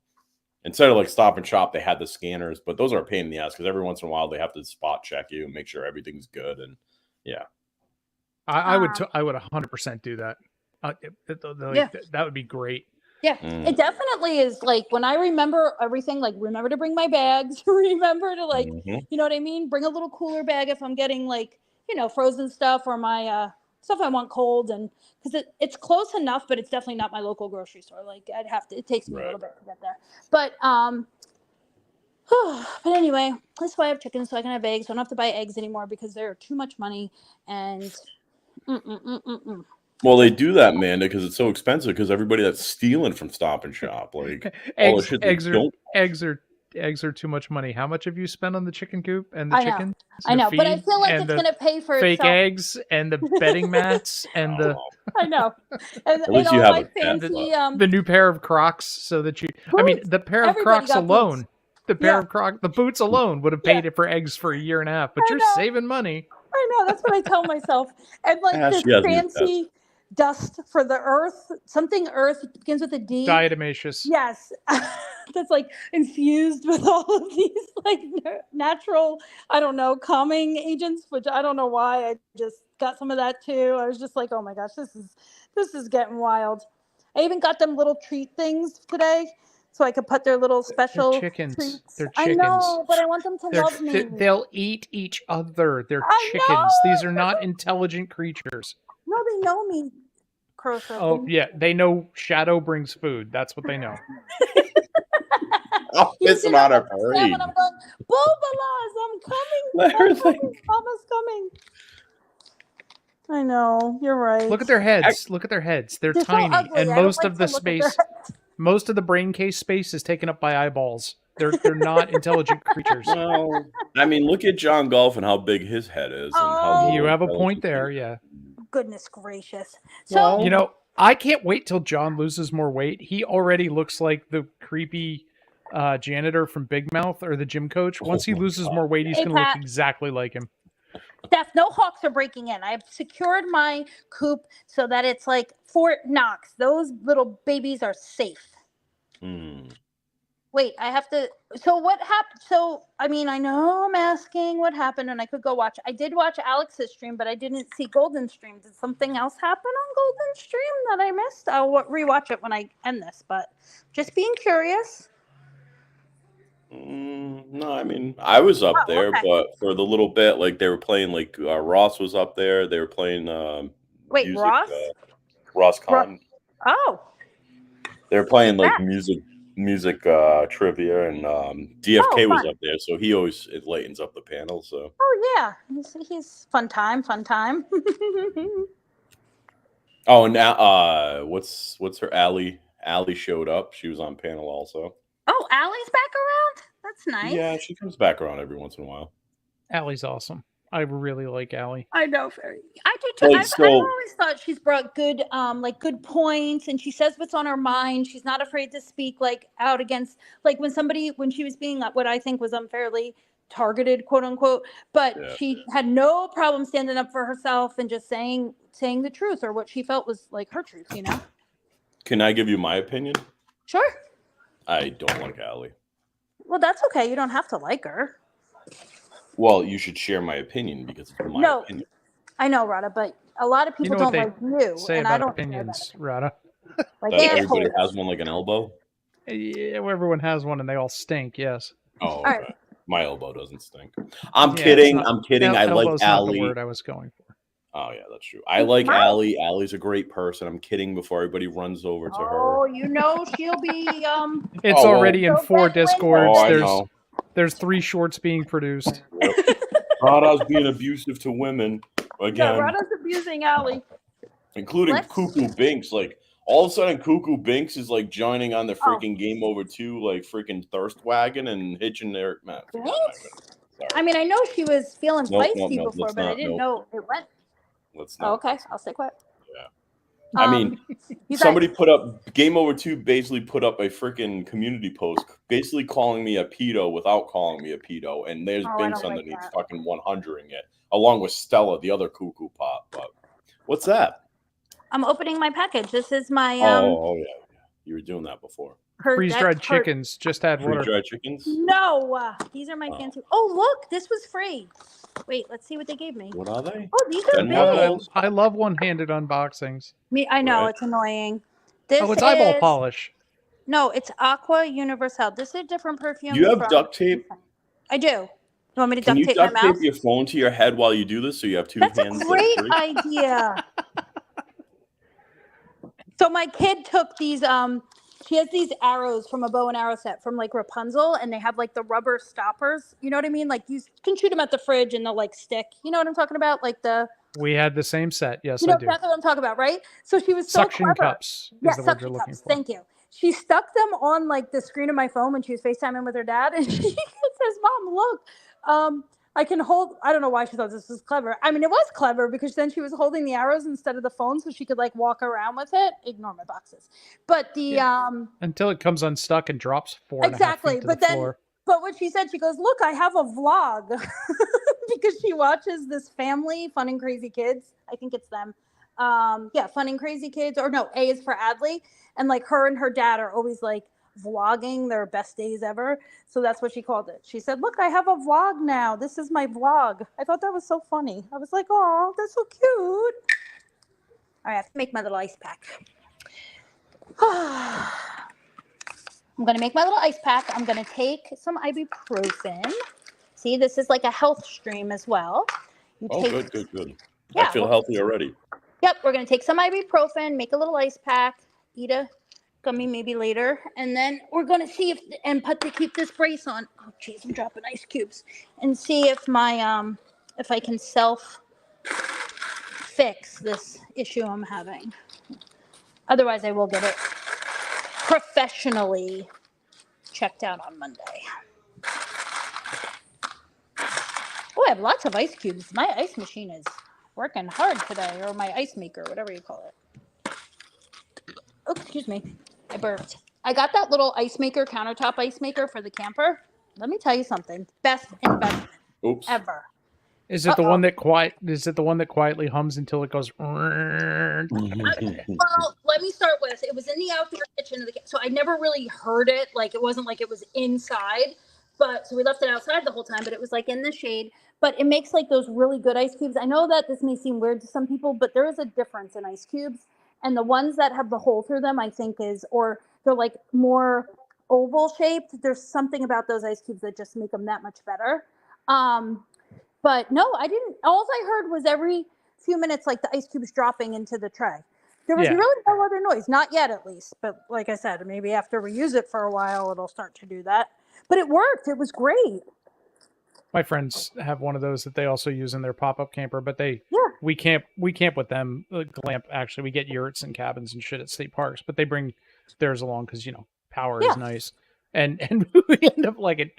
Instead of like Stop and Shop, they had the scanners, but those are a pain in the ass because every once in a while they have to spot check you and make sure everything's good. And yeah, I would 100% do that. That would be great. Yeah, it definitely is. Like when I remember everything, like remember to bring my bags, remember to like, you know what I mean? Bring a little cooler bag if I'm getting like, frozen stuff or my stuff I want cold, and because it's close enough, but it's definitely not my local grocery store. Like it takes me a little bit to get there. But but anyway, that's why I have chickens, so I can have eggs. So I don't have to buy eggs anymore because they're too much money. And well, they do that, Amanda, because it's so expensive. Because everybody that's stealing from Stop and Shop, like eggs are too much money. How much have you spent on the chicken coop and the chickens? I know, but I feel like it's going to pay for fake itself. eggs and the bedding mats and the. I know. And, at least you have fancy, the new pair of Crocs, so that you. Boots. I mean, the pair of Crocs alone. Boots. The pair of the boots alone would have paid it for eggs for a year and a half. But you're saving money. I know. That's what I tell myself. And like this fancy dust for the earth, something earth begins with a D. Diatomaceous. Yes. That's like infused with all of these like natural, I don't know, calming agents, which I don't know why. I just got some of that too. I was just like, oh my gosh, this is getting wild. I even got them little treat things today. So I could put their little special chickens. Treats. They're chickens. I know, but I want them to love me. They'll eat each other. They're chickens. These are not intelligent creatures. No, they know me. Crowfoot. Oh yeah, they know Shadow brings food. That's what they know. Oh, it's not a parade. I'm going, Bobalas, I'm coming. Mama's coming. I know, you're right. Look at their heads. Look at their heads. They're tiny, so and most of the space. Most of the brain case space is taken up by eyeballs. They're not intelligent creatures. Well, I mean, look at John Golf and how big his head is. And how you have a point there, yeah. Goodness gracious. So I can't wait till John loses more weight. He already looks like the creepy janitor from Big Mouth or the gym coach. Once he loses more weight, he's going to look exactly like him. Steph, no hawks are breaking in. I have secured my coop so that it's like Fort Knox. Those little babies are safe. Wait, I have to. So what happened? So, I mean, I know I'm asking what happened, and I could go watch. I did watch Alex's stream, but I didn't see Golden's stream. Did something else happen on Golden's stream that I missed? I'll rewatch it when I end this, but just being curious. No, I mean, I was up there, but for the little bit, like they were playing, like Ross was up there. They were playing. Wait, music, Ross? Ross Con. Oh. They were playing like music trivia, and DFK was up there, so he always lightens up the panel. So. Oh yeah, he's fun time. Oh, and now what's her Allie? Allie showed up. She was on panel also. Oh, Allie's back around? That's nice. Yeah, she comes back around every once in a while. Allie's awesome. I really like Allie. I know, I do too. I've always thought she's brought good, good points, and she says what's on her mind. She's not afraid to speak out against, when she was being what I think was unfairly targeted, quote unquote. But she had no problem standing up for herself and just saying the truth or what she felt was her truth. Can I give you my opinion? Sure. I don't like Allie. Well, that's okay. You don't have to like her. Well, you should share my opinion because it's my opinion. I know, Rada, but a lot of people don't like you. Say and about I don't opinions, Rada. Everybody has one like an elbow? Yeah, everyone has one and they all stink, yes. Oh, okay. Right. My elbow doesn't stink. I'm kidding. I like Allie. Not the word I was going for. Oh, yeah, that's true. I like Allie. Allie's a great person. I'm kidding before everybody runs over to her. Oh, she'll be... It's already in 4 Discords. There's 3 shorts being produced. Rada's being abusive to women again. Yeah, Rada's abusing Allie. Including Cuckoo Binks. All of a sudden, Cuckoo Binks is joining on the freaking Game Over 2, freaking thirst wagon and hitching their... I mean, I know she was feeling feisty before, but I didn't know it went... Let's not. Oh, okay, I'll stay quiet. Yeah. I mean, somebody put up Game Over 2 basically put up a freaking community post basically calling me a pedo without calling me a pedo, and there's Binks underneath fucking 100ing it, along with Stella, the other cuckoo pot. But what's that? I'm opening my package. This is my Oh yeah. You were doing that before. Freeze-dried chickens. Just had water. Freeze-dried chickens? No, these are my fancy. Oh, look, this was free. Wait, let's see what they gave me. What are they? Oh, these are big. I love one-handed unboxings. I know, it's annoying. This it's eyeball polish. No, it's Aqua Universal. This is a different perfume. You have duct tape? I do. You want me to Can duct tape you my duct mouth? tape your phone to your head while you do this so you have two hands? That's a great idea. So my kid took these, she has these arrows from a bow and arrow set from like Rapunzel, and they have like the rubber stoppers. You know what I mean? Like you can shoot them at the fridge and they'll like stick. You know what I'm talking about? Like we had the same set. Yes, you know I do. Exactly what I'm talking about, right? So she was so suction clever. Cups. Is the word you're looking for. Thank you. She stuck them on like the screen of my phone when she was FaceTiming with her dad, and she says, "Mom, look, I can hold." I don't know why she thought this was clever. I mean, it was clever because then she was holding the arrows instead of the phone, so she could like walk around with it. Ignore my boxes, but until it comes unstuck and drops 4.5 feet to the floor. But what she said, she goes, "Look, I have a vlog," because she watches this family, Fun and Crazy Kids. I think it's them. Fun and Crazy Kids, or no, A is for Adley, and like her and her dad are always like vlogging their best days ever. So that's what she called it. She said, "Look, I have a vlog now. This is my vlog." I thought that was so funny. I was like, "Oh, that's so cute." All right, I have to make my little ice pack. I'm going to make my little ice pack. I'm going to take some ibuprofen. See, this is like a health stream as well. Good. Yeah, I feel healthy already. Yep, we're going to take some ibuprofen, make a little ice pack, eat a gummy maybe later, and then we're going to see if, and keep this brace on. Oh, geez, I'm dropping ice cubes. And see if my, if I can self-fix this issue I'm having. Otherwise, I will get it professionally checked out on Monday. Oh, I have lots of ice cubes. My ice machine is working hard today, or my ice maker, whatever you call it. Oh, excuse me. I burped. I got that little ice maker, countertop ice maker for the camper. Let me tell you something. Best investment ever. Is it the one that quietly hums until it goes? Well, let me start with, it was in the outdoor kitchen of the, so I never really heard it. Like it wasn't like it was inside, but so we left it outside the whole time, but it was like in the shade. But it makes like those really good ice cubes. I know that this may seem weird to some people, but there is a difference in ice cubes. And the ones that have the hole through them, I think or they're like more oval shaped. There's something about those ice cubes that just make them that much better. But no, I didn't. All I heard was every few minutes, like the ice cubes dropping into the tray. There was really no other noise, not yet at least. But like I said, maybe after we use it for a while, it'll start to do that. But it worked. It was great. My friends have one of those that they also use in their pop-up camper, but we camp with them. Glamp, actually, we get yurts and cabins and shit at state parks, but they bring theirs along because power is nice, and we end up like at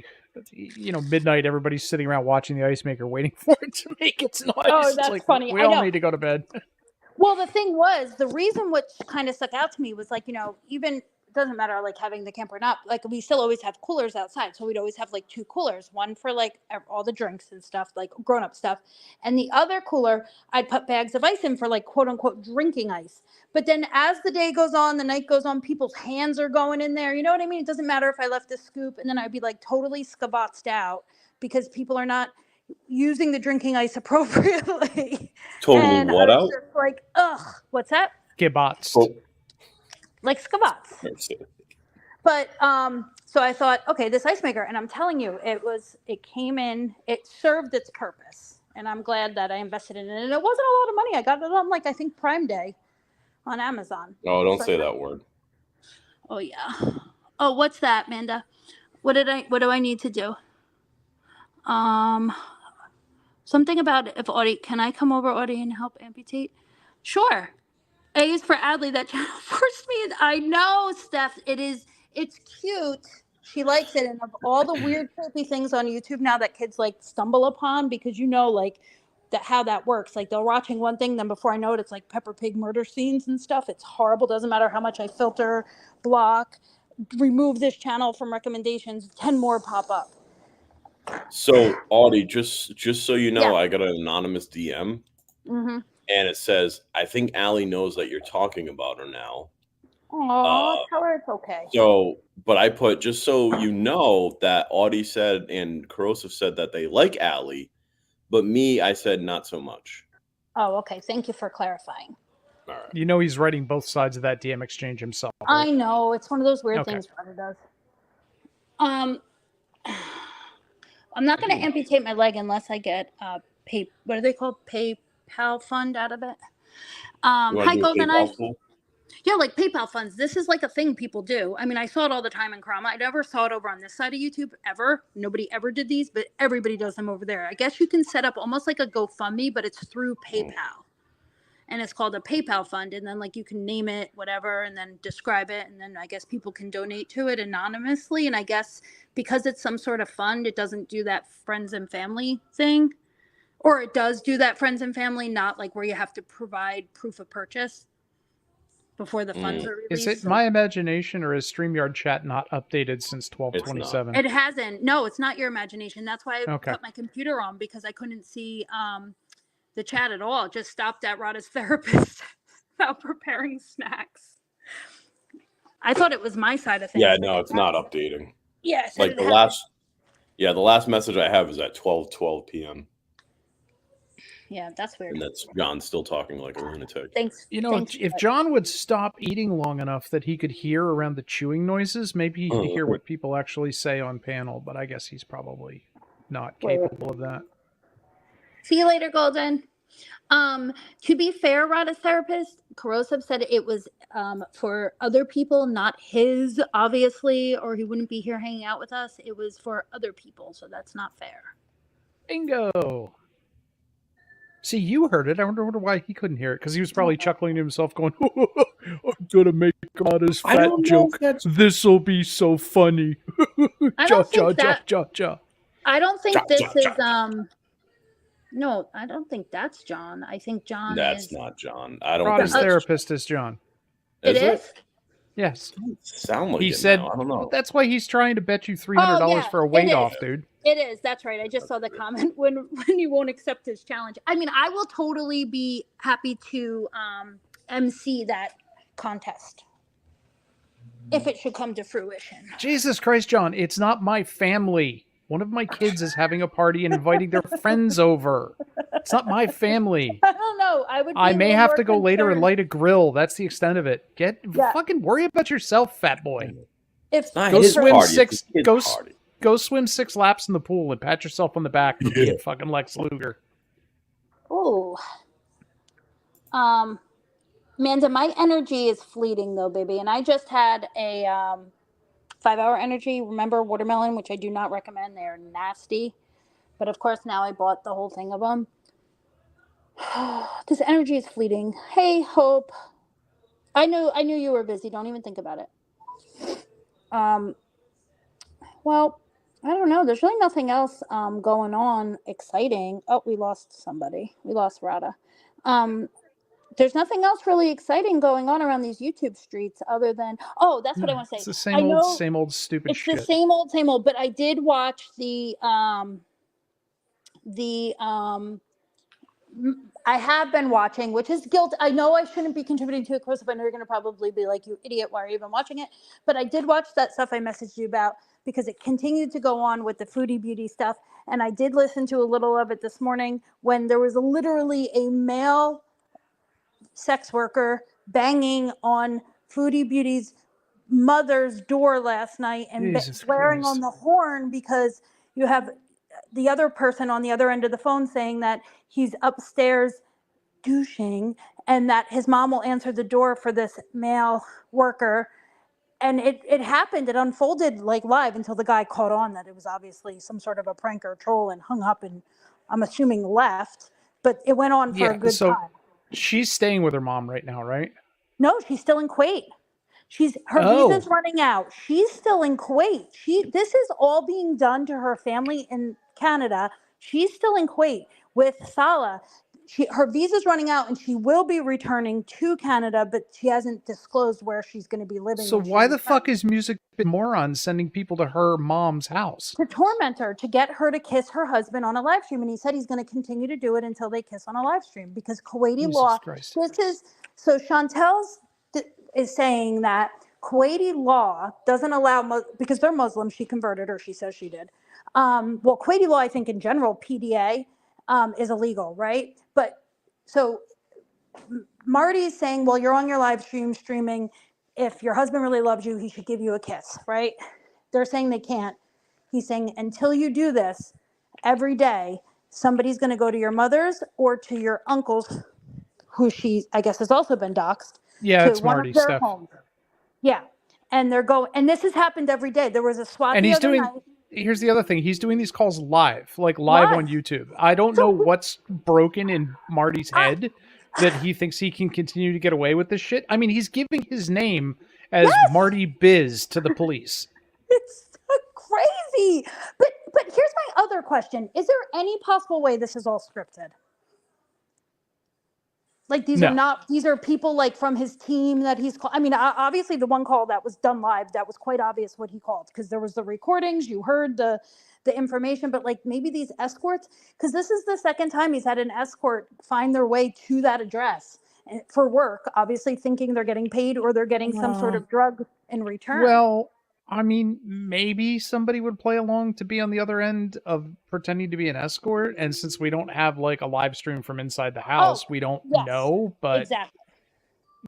midnight. Everybody's sitting around watching the ice maker, waiting for it to make its noise. Oh, that's funny. We all need to go to bed. Well, the thing was, the reason which kind of stuck out to me was like, even doesn't matter like having the camper or not, like we still always have coolers outside, so we'd always have like 2 coolers, one for like all the drinks and stuff, like grown-up stuff, and the other cooler I'd put bags of ice in for like quote unquote drinking ice. But then as the day goes on, the night goes on, people's hands are going in there, you know what I mean? It doesn't matter if I left a scoop, and then I'd be like totally skavotzed out because people are not using the drinking ice appropriately. Totally and what out? just like, ugh, what's that? Skavotzed. Oh. Like skavots. But so I thought, okay, this ice maker, and I'm telling you, it came in, it served its purpose, and I'm glad that I invested in it. And it wasn't a lot of money. I got it on like I think Prime Day on Amazon. Oh, don't say that word. Oh yeah. Oh, what's that, Amanda? What do I need to do? Something about if Audie, can I come over, Audie, and help amputate? Sure. A is for Adley. That channel forced me. I know, Steph. It's cute. She likes it. And of all the weird, creepy things on YouTube now that kids like stumble upon, because like how that works. Like they're watching one thing, then before I know it, it's like Peppa Pig murder scenes and stuff. It's horrible. Doesn't matter how much I filter, block, remove this channel from recommendations, 10 more pop up. So, Audie, just so you know, I got an anonymous DM. Mm-hmm. And it says, I think Allie knows that you're talking about her now. Tell her it's okay. So, but I put, just so you know, that Audie said and Corrosive said that they like Allie, but me, I said not so much. Oh, okay. Thank you for clarifying. All right. You know he's writing both sides of that DM exchange himself. Right? I know. It's one of those weird things Ryder does. I'm not going to amputate my leg unless I get what are they called? PayPal fund out of it. Hi, Golden Eye. Yeah, like PayPal funds. This is like a thing people do. I mean, I saw it all the time in Karama. I never saw it over on this side of YouTube ever. Nobody ever did these, but everybody does them over there. I guess you can set up almost like a GoFundMe, but it's through PayPal. And it's called a PayPal fund. And then like you can name it, whatever, and then describe it. And then I guess people can donate to it anonymously. And I guess because it's some sort of fund, it doesn't do that friends and family thing. Or it does do that friends and family, not like where you have to provide proof of purchase before the funds are released. Is it my imagination, or is StreamYard chat not updated since 12/27? It hasn't. No, it's not your imagination. That's why I put my computer on, because I couldn't see the chat at all. It just stopped at Rada's therapist about preparing snacks. I thought it was my side of things. Yeah, no, it's not updating. Yes. Like the last message I have is at 12 p.m. Yeah, that's weird. And that's John still talking like a lunatic. Thanks. You know, if John would stop eating long enough that he could hear around the chewing noises, maybe he could hear what people actually say on panel, but I guess he's probably not capable of that. See you later, Golden. To be fair, Rada's therapist, Corrosive, said it was for other people, not his, obviously, or he wouldn't be here hanging out with us. It was for other people, so that's not fair. Bingo. See, you heard it. I wonder why he couldn't hear it, because he was probably chuckling to himself, going, I'm going to make Rada's fat joke. This'll be so funny. I don't think this is... No, I don't think that's John. I think John That's not John. I don't Rada's think therapist is John. It is? Yes. Sound like he it said, now. I don't know. That's why he's trying to bet you $300 for a weight off, dude. It is. That's right. I just saw the comment when you won't accept his challenge. I mean, I will totally be happy to MC that contest if it should come to fruition. Jesus Christ, John, it's not my family. One of my kids is having a party and inviting their friends over. It's not my family. I don't know. I may have to go later and light a grill. That's the extent of it. Fucking worry about yourself, fat boy. Go swim 6 laps in the pool and pat yourself on the back for being fucking Lex Luger. Oh. Amanda, my energy is fleeting though, baby. And I just had a 5-hour energy. Remember watermelon, which I do not recommend. They're nasty. But of course, now I bought the whole thing of them. This energy is fleeting. Hey, Hope. I knew you were busy. Don't even think about it. Well, I don't know. There's really nothing else going on exciting. Oh, we lost somebody. We lost Rada. There's nothing else really exciting going on around these YouTube streets other than, that's what I want to say. It's the same old stupid shit. It's the same old, but I did watch I have been watching, which is guilt. I know I shouldn't be contributing to it, Chris, but I know you're going to probably be like, you idiot, why are you even watching it? But I did watch that stuff I messaged you about because it continued to go on with the foodie beauty stuff. And I did listen to a little of it this morning when there was literally a male sex worker banging on Foodie Beauty's mother's door last night and swearing on the horn because you have the other person on the other end of the phone saying that he's upstairs douching and that his mom will answer the door for this male worker. And it happened. It unfolded like live until the guy caught on that it was obviously some sort of a prank or troll and hung up and I'm assuming left. But it went on for a good time. She's staying with her mom right now, right? No, she's still in Kuwait. Her visa's running out. She's still in Kuwait. This is all being done to her family in Canada. She's still in Kuwait with Salah. Her visa's running out and she will be returning to Canada, but she hasn't disclosed where she's going to be living. So why the fuck is Music Moron sending people to her mom's house? To torment her, to get her to kiss her husband on a live stream. And he said he's going to continue to do it until they kiss on a live stream because Kuwaiti law. So Chantel's is saying that Kuwaiti law doesn't allow, because they're Muslim, she converted, or she says she did. Well, Kuwaiti law, I think in general, PDA is illegal, right? But so Marty's saying, well, you're on your live stream streaming. If your husband really loves you, he should give you a kiss, right? They're saying they can't. He's saying, until you do this every day, somebody's going to go to your mother's or to your uncle's, who she, I guess, has also been doxxed. Yeah, to it's one Marty's of their stuff. homes. Yeah. And they're going, and this has happened every day. There was a SWAT and the he's other doing night. Here's the other thing, he's doing these calls live on YouTube. I don't know what's broken in Marty's head that he thinks he can continue to get away with this shit. I mean, he's giving his name as Marty Biz to the police. It's so crazy. But here's my other question. Is there any possible way this is all scripted? Like these are people like from his team that he's called. I mean, obviously the one call that was done live, that was quite obvious what he called, because there was the recordings, you heard the information, but like maybe these escorts, because this is the second time he's had an escort find their way to that address for work, obviously thinking they're getting paid or they're getting some sort of drug in return. Well, I mean, maybe somebody would play along to be on the other end of pretending to be an escort. And since we don't have like a live stream from inside the house, we don't know. But exactly.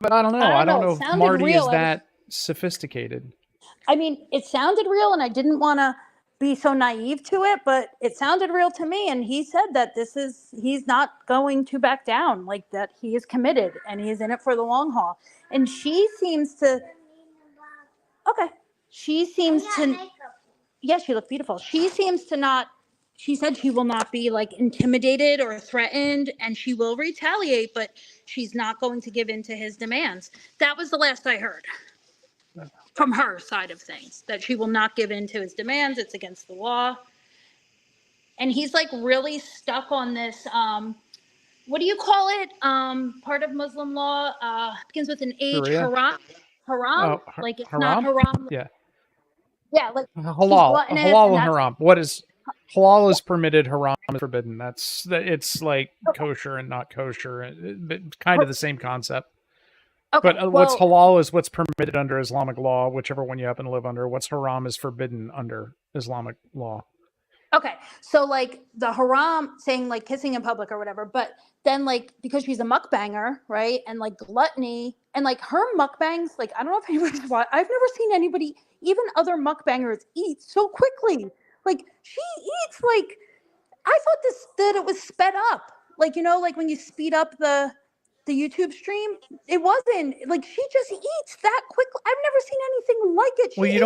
But I don't know. I don't know if Marty is that sophisticated. I mean, it sounded real, and I didn't want to be so naive to it, but it sounded real to me. And he said that he's not going to back down, like that he is committed and he is in it for the long haul. And she seems to, she looked beautiful. She seems to not, she said she will not be like intimidated or threatened, and she will retaliate, but she's not going to give in to his demands. That was the last I heard from her side of things, that she will not give in to his demands. It's against the law. And he's like really stuck on this, what do you call it? Part of Muslim law, begins with an H, haram. Like it's haram? not haram. Yeah. Yeah, like halal and haram. What is halal is permitted, haram is forbidden. It's like kosher and not kosher, but kind of the same concept. Okay, but what's halal is what's permitted under Islamic law, whichever one you happen to live under. What's haram is forbidden under Islamic law. Okay, so like the haram, saying like kissing in public or whatever, but then like because she's a mukbanger, right? And like gluttony and like her mukbangs, like I don't know if anybody's watched. I've never seen anybody, even other mukbangers, eat so quickly. Like she eats like, I thought that it was sped up. Like, you know, like when you speed up the YouTube stream, it wasn't like she just eats that quickly. I've never seen anything like it. Well, you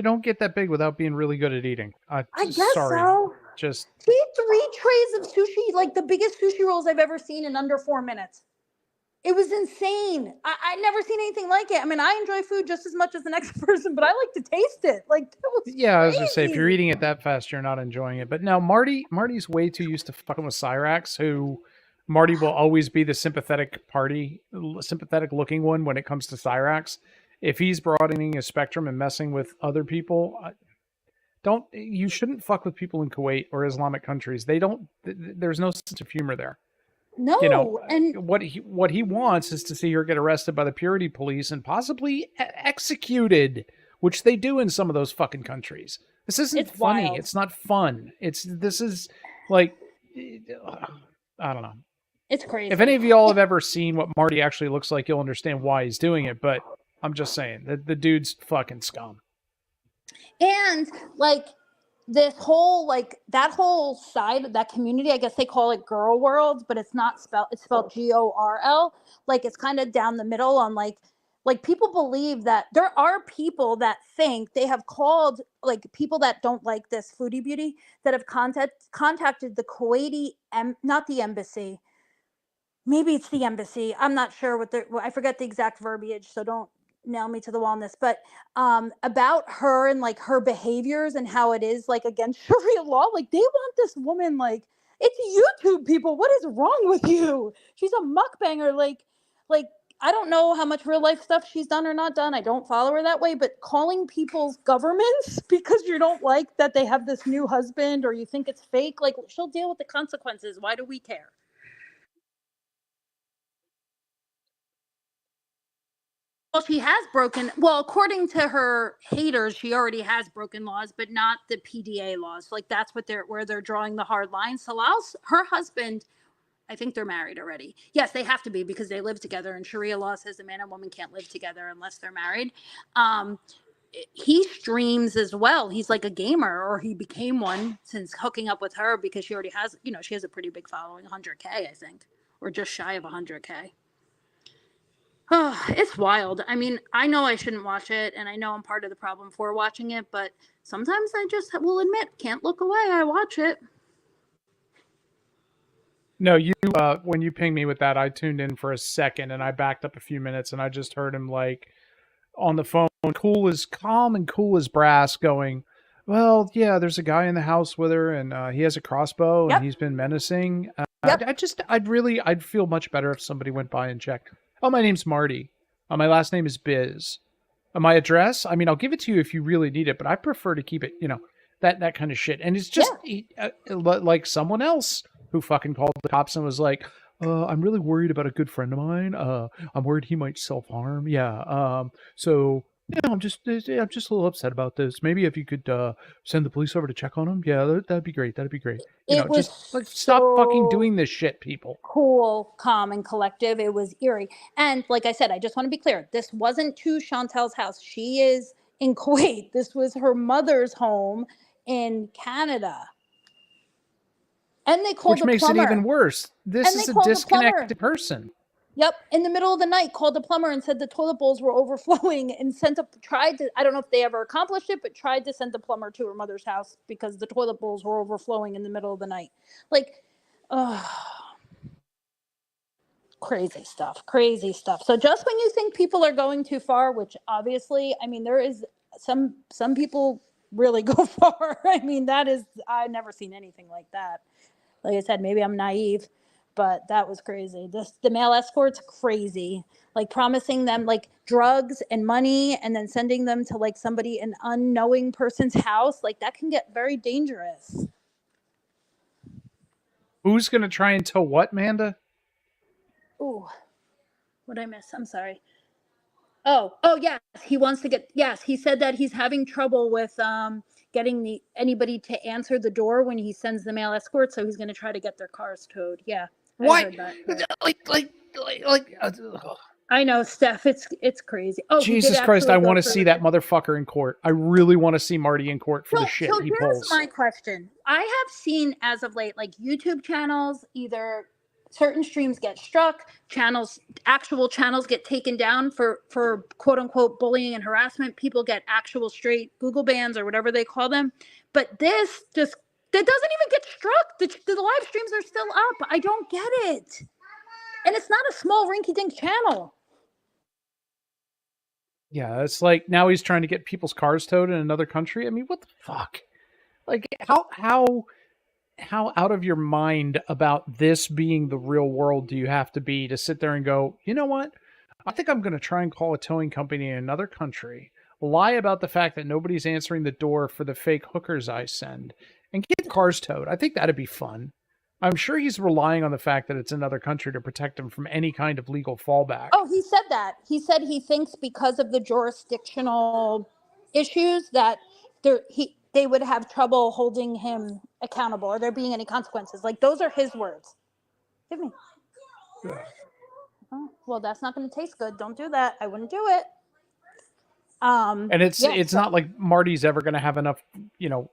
don't get that big without being really good at eating. I guess so. She ate 3 trays of sushi, like the biggest sushi rolls I've ever seen in under 4 minutes. It was insane. I never seen anything like it. I mean, I enjoy food just as much as the next person, but I like to taste it. Like, that was crazy. I was gonna say, if you're eating it that fast, you're not enjoying it. But now Marty's way too used to fucking with Cyrax, who Marty will always be the sympathetic looking one when it comes to Cyrax. If he's broadening his spectrum and messing with other people, you shouldn't fuck with people in Kuwait or Islamic countries. There's no sense of humor there. No, you know, and what he wants is to see her get arrested by the purity police and possibly executed, which they do in some of those fucking countries. This isn't funny. Wild. It's not fun. This is like, I don't know. It's crazy. If any of y'all have ever seen what Marty actually looks like, you'll understand why he's doing it. But I'm just saying that the dude's fucking scum. And like, this whole, like, that whole side of that community, I guess they call it girl world, but it's not spelled, it's spelled GORL. Like, it's kind of down the middle on like people believe that there are people that think they have called, like, people that don't like this foodie beauty that have contacted the Kuwaiti, not the embassy. Maybe it's the embassy. I'm not sure I forget the exact verbiage, so don't nail me to the wall on this, but about her and like her behaviors and how it is like against Sharia law. Like, they want this woman, like, it's YouTube people. What is wrong with you? She's a mukbanger. Like I don't know how much real life stuff she's done or not done. I don't follow her that way, but calling people's governments because you don't like that they have this new husband or you think it's fake, like, she'll deal with the consequences. Why do we care? she has broken, well, according to her haters, she already has broken laws, but not the PDA laws. Like that's what where they're drawing the hard line. Salal's, her husband, I think they're married already. Yes, they have to be because they live together, and Sharia law says a man and woman can't live together unless they're married. He streams as well. He's like a gamer, or he became one since hooking up with her because she already has, she has a pretty big following, 100K, I think, or just shy of 100K. Oh, it's wild. I mean, I know I shouldn't watch it, and I know I'm part of the problem for watching it, but sometimes I just will admit, can't look away. I watch it. No, you when you pinged me with that, I tuned in for a second and I backed up a few minutes and I just heard him like on the phone, calm and cool as brass, going, well, yeah, there's a guy in the house with her and he has a crossbow and he's been menacing. I'd feel much better if somebody went by and checked. Oh, my name's Marty. My last name is Biz. My address, I mean, I'll give it to you if you really need it, but I prefer to keep it, that kind of shit. And it's just like someone else who fucking called the cops and was like, I'm really worried about a good friend of mine. I'm worried he might self-harm. Yeah. So I'm just a little upset about this. Maybe if you could send the police over to check on him. Yeah, that'd be great. That'd be great. Just like stop fucking doing this shit, people. Cool, calm, and collective. It was eerie. And like I said, I just want to be clear. This wasn't to Chantel's house. She is in Kuwait. This was her mother's home in Canada. And they called the plumber. Which makes it even worse. This is a disconnected person. Yep. In the middle of the night, called the plumber and said the toilet bowls were overflowing and I don't know if they ever accomplished it, but tried to send the plumber to her mother's house because the toilet bowls were overflowing in the middle of the night. Like, crazy stuff. So just when you think people are going too far, which obviously, I mean, there is some people really go far. I mean, I've never seen anything like that. Like I said, maybe I'm naive, but that was crazy. The male escort's crazy. Like promising them like drugs and money and then sending them to like an unknowing person's house. Like that can get very dangerous. Who's going to try and tell what, Manda? Ooh, what'd I miss? I'm sorry. Oh, yes. He said that he's having trouble with getting anybody to answer the door when he sends the male escort, so he's going to try to get their cars towed. Yeah. What? I know, Steph. It's crazy. Oh, Jesus Christ! I want to see that motherfucker in court. I really want to see Marty in court for the shit he pulls. Here's my question. I have seen as of late, like YouTube channels, either certain streams get struck, actual channels get taken down for quote unquote bullying and harassment. People get actual straight Google bans or whatever they call them. But that doesn't even get struck. The live streams are still up. I don't get it. And it's not a small rinky-dink channel. Yeah, it's like now he's trying to get people's cars towed in another country. I mean, what the fuck? Like, how out of your mind about this being the real world do you have to be to sit there and go, you know what? I think I'm going to try and call a towing company in another country, lie about the fact that nobody's answering the door for the fake hookers I send, and get the cars towed. I think that'd be fun. I'm sure he's relying on the fact that it's another country to protect him from any kind of legal fallback. Oh, he said that. He said he thinks because of the jurisdictional issues that they would have trouble holding him accountable or there being any consequences. Like, those are his words. Give me. Yeah. Oh, well, that's not going to taste good. Don't do that. I wouldn't do it. And it's not like Marty's ever going to have enough,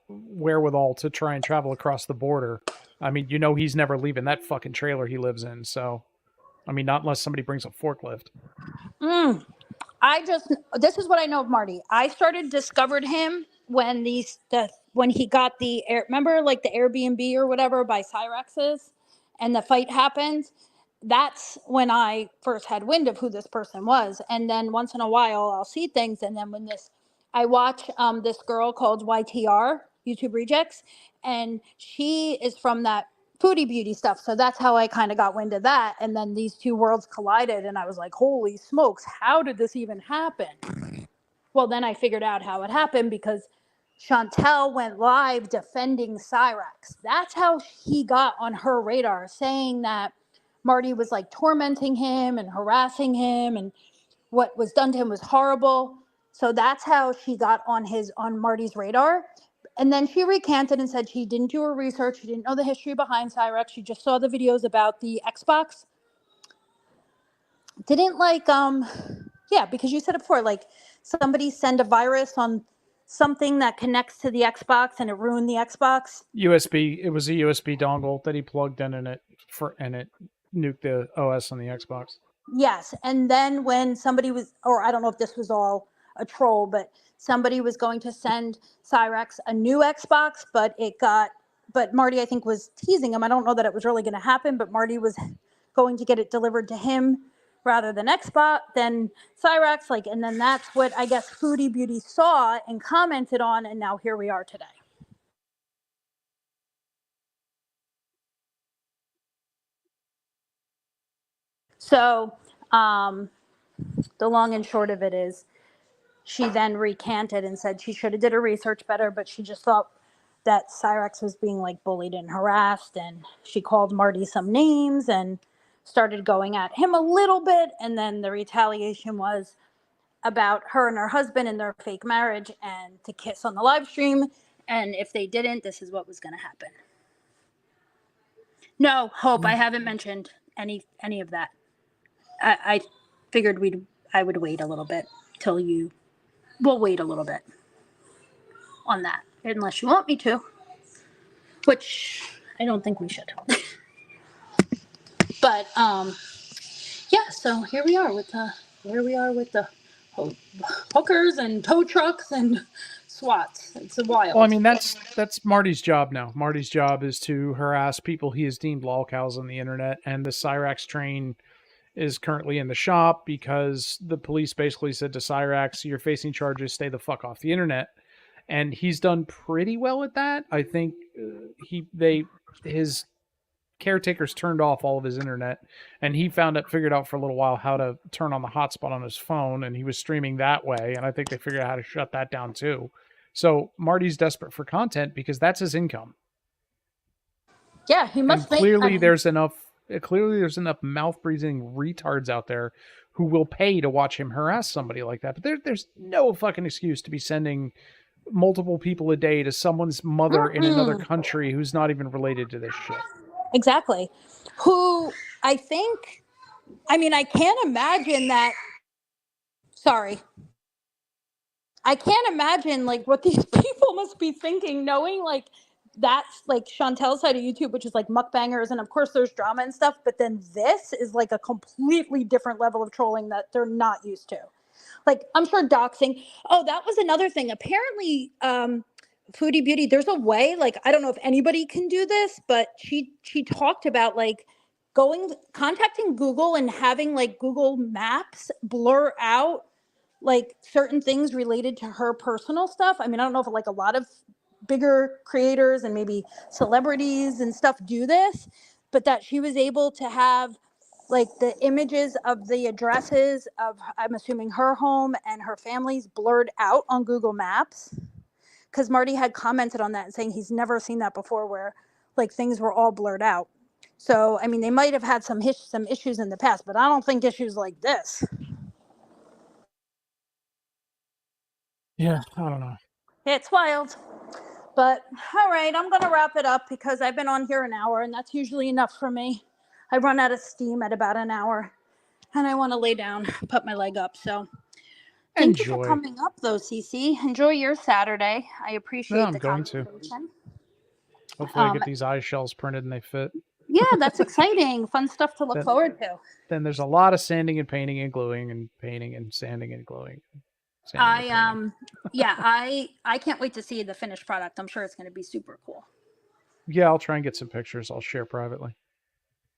wherewithal to try and travel across the border. I mean, he's never leaving that fucking trailer he lives in. So, I mean, not unless somebody brings a forklift. This is what I know of Marty. I discovered him when when he got remember like the Airbnb or whatever by Cyrex's and the fight happened. That's when I first had wind of who this person was. And then once in a while I'll see things. And then I watch this girl called YTR, YouTube Rejects, and she is from that foodie beauty stuff. So that's how I kind of got wind of that. And then these two worlds collided and I was like, holy smokes, how did this even happen? Well, then I figured out how it happened because Chantel went live defending Cyrex. That's how he got on her radar, saying that Marty was like tormenting him and harassing him and what was done to him was horrible. So that's how she got on Marty's radar. And then she recanted and said she didn't do her research. She didn't know the history behind Cyrex. She just saw the videos about the Xbox. Didn't because you said it before, like somebody send a virus on something that connects to the Xbox and it ruined the Xbox. USB. It was a USB dongle that he plugged in and it nuked the OS on the Xbox. Yes, and then when somebody was, or I don't know if this was all a troll, but somebody was going to send Cyrex a new Xbox, but Marty, I think, was teasing him. I don't know that it was really going to happen, but Marty was going to get it delivered to him rather than Cyrex, and then that's what I guess Foodie Beauty saw and commented on, and now here we are today. So the long and short of it is she then recanted and said she should have did her research better, but she just thought that Cyrex was being bullied and harassed, and she called Marty some names and started going at him a little bit, and then the retaliation was about her and her husband and their fake marriage and to kiss on the live stream, and if they didn't, this is what was going to happen. No, Hope, I haven't mentioned any of that. I figured I would wait a little bit till we'll wait a little bit on that, unless you want me to, which I don't think we should. But yeah, so here we are with the hookers and tow trucks and SWATs. It's a wild. Well, I mean, that's Marty's job now. Marty's job is to harass people he has deemed lol cows on the internet, and the Cyrex train is currently in the shop because the police basically said to Cyrex, "You're facing charges, stay the fuck off the internet." And he's done pretty well at that. I think his caretakers turned off all of his internet, and he figured out for a little while how to turn on the hotspot on his phone, and he was streaming that way, and I think they figured out how to shut that down too. So Marty's desperate for content because that's his income. Yeah, he must. And clearly there's enough mouth breathing retards out there who will pay to watch him harass somebody like that. But there's no fucking excuse to be sending multiple people a day to someone's mother in another country who's not even related to this shit. Exactly. I can't imagine that. Sorry. I can't imagine what these people must be thinking, knowing that's Chantel's side of YouTube, which is mukbangers, and of course there's drama and stuff, but then this is a completely different level of trolling that they're not used to. I'm sure doxing. Oh, that was another thing. Apparently, Foodie Beauty, there's a way, I don't know if anybody can do this, but she talked about contacting Google and having Google Maps blur out certain things related to her personal stuff. I mean, I don't know if a lot of bigger creators and maybe celebrities and stuff do this, but that she was able to have the images of the addresses of, I'm assuming, her home and her family's blurred out on Google Maps. Because Marty had commented on that and saying he's never seen that before, where things were all blurred out. So, I mean, they might have had some issues in the past, but I don't think issues like this. Yeah, I don't know. It's wild. But all right, I'm going to wrap it up because I've been on here an hour, and that's usually enough for me. I run out of steam at about an hour, and I want to lay down, put my leg up. So thank you for coming up, though, Cece. Enjoy your Saturday. I appreciate the conversation. Hopefully I get these eye shells printed and they fit. Yeah, that's exciting. Fun stuff to look forward to. Then there's a lot of sanding and painting and gluing and painting and sanding and gluing. I can't wait to see the finished product. I'm sure it's going to be super cool. Yeah, I'll try and get some pictures. I'll share privately.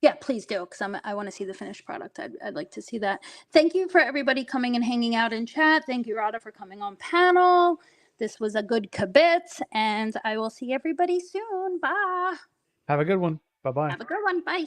Yeah, please do, because I want to see the finished product. I'd like to see that. Thank you for everybody coming and hanging out in chat. Thank you, Rada, for coming on panel. This was a good kibitz, and I will see everybody soon. Bye. Have a good one. Bye-bye. Have a good one. Bye.